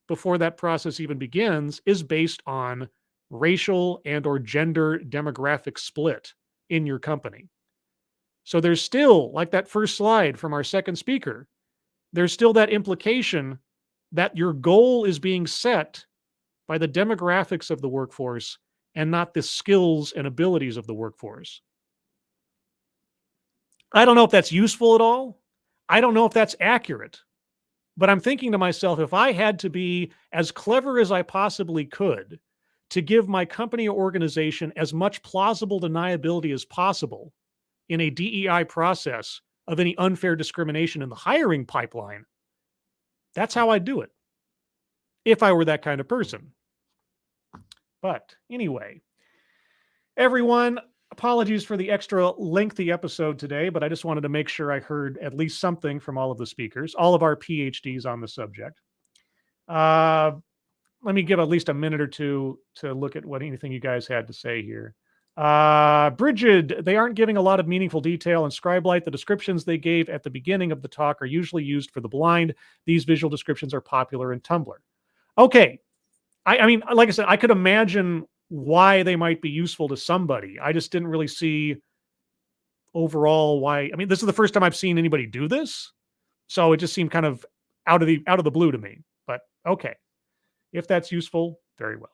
before that process even begins is based on racial and or gender demographic split in your company. So there's still, like that first slide from our second speaker, there's still that implication that your goal is being set by the demographics of the workforce and not the skills and abilities of the workforce. I don't know if that's useful at all. I don't know if that's accurate. But I'm thinking to myself, if I had to be as clever as I possibly could to give my company or organization as much plausible deniability as possible in a DEI process of any unfair discrimination in the hiring pipeline, that's how I'd do it, if I were that kind of person. But anyway, everyone, apologies for the extra lengthy episode today, but I just wanted to make sure I heard at least something from all of the speakers, all of our PhDs on the subject. Let me give at least a minute or two to look at what anything you guys had to say here. Bridget, they aren't giving a lot of meaningful detail in Scribelight. The descriptions they gave at the beginning of the talk are usually used for the blind. These visual descriptions are popular in Tumblr. Okay. I mean, like I said, I could imagine why they might be useful to somebody. I just didn't really see overall why. I mean, this is the first time I've seen anybody do this. So it just seemed kind of out of the blue to me, but okay. If that's useful, very well.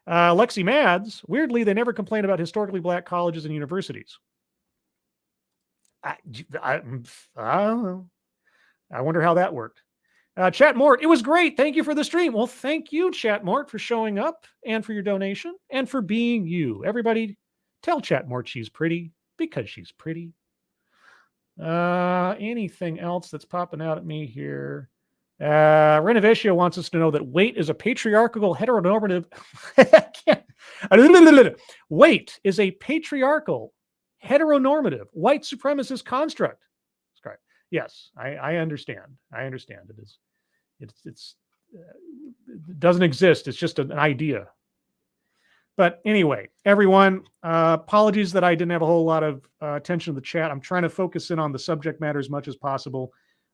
Lexi Mads, weirdly, they never complain about historically black colleges and universities. I don't know. I wonder how that worked. Chat Mort, it was great. Thank you for the stream. Well, thank you, Chat Mort, for showing up and for your donation and for being you. Everybody, tell Chat Mort she's pretty because she's pretty. Anything else that's popping out at me here? Renovation wants us to know that weight is a patriarchal heteronormative. Weight is a patriarchal heteronormative white supremacist construct. Yes, I understand. I understand. It is. It doesn't exist. It's just an idea. But anyway, everyone, apologies that I didn't have a whole lot of attention to the chat. I'm trying to focus in on the subject matter as much as possible.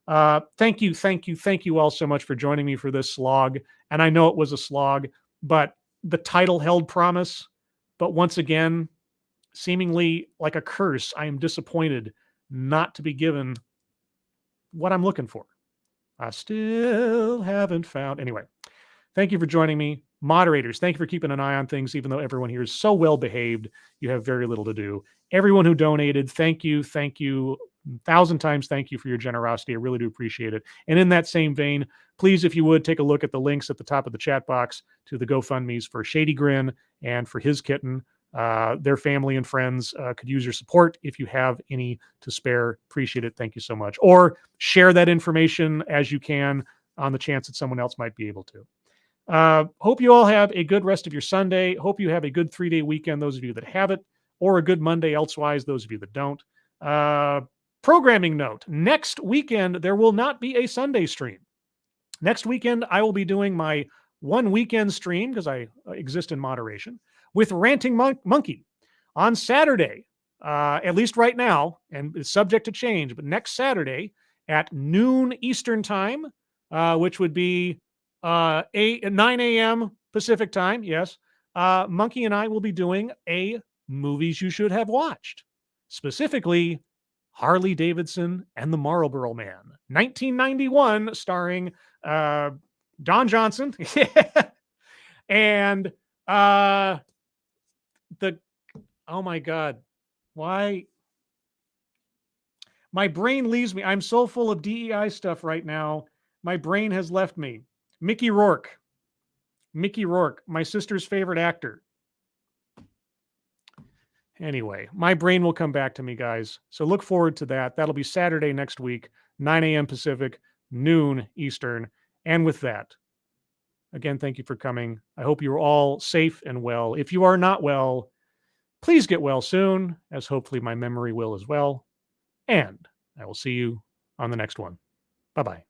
Thank you all so much for joining me for this slog. And I know it was a slog, but the title held promise. But once again, seemingly like a curse, I am disappointed not to be given what I'm looking for. I still haven't found. Anyway, thank you for joining me. Moderators, thank you for keeping an eye on things, even though everyone here is so well behaved. You have very little to do. Everyone who donated, thank you. 1,000 times thank you for your generosity. I really do appreciate it. And in that same vein, please, if you would, take a look at the links at the top of the chat box to the GoFundMes for Shady Grin and for his kitten. Their family and friends could use your support. If you have any to spare, appreciate it. Thank you so much. Or share that information as you can on the chance that someone else might be able to. Hope you all have a good rest of your Sunday. Hope you have a good 3-day weekend, those of you that have it, or a good Monday elsewise, those of you that don't. Programming note, next weekend, there will not be a Sunday stream. Next weekend, I will be doing my one weekend stream, because I exist in moderation, with Ranting Monkey. On Saturday, at least right now, and it's subject to change, but next Saturday at noon Eastern time, which would be 9 a.m. Pacific time, yes, Monkey and I will be doing a movies you should have watched. Specifically, Harley Davidson and the Marlboro Man, 1991, starring Don Johnson and oh my God, why? My brain leaves me. I'm so full of DEI stuff right now. My brain has left me. Mickey Rourke, my sister's favorite actor. Anyway, my brain will come back to me, guys. So look forward to that. That'll be Saturday next week, 9 a.m. Pacific, noon Eastern. And with that, again, thank you for coming. I hope you're all safe and well. If you are not well, please get well soon, as hopefully my memory will as well. And I will see you on the next one. Bye-bye.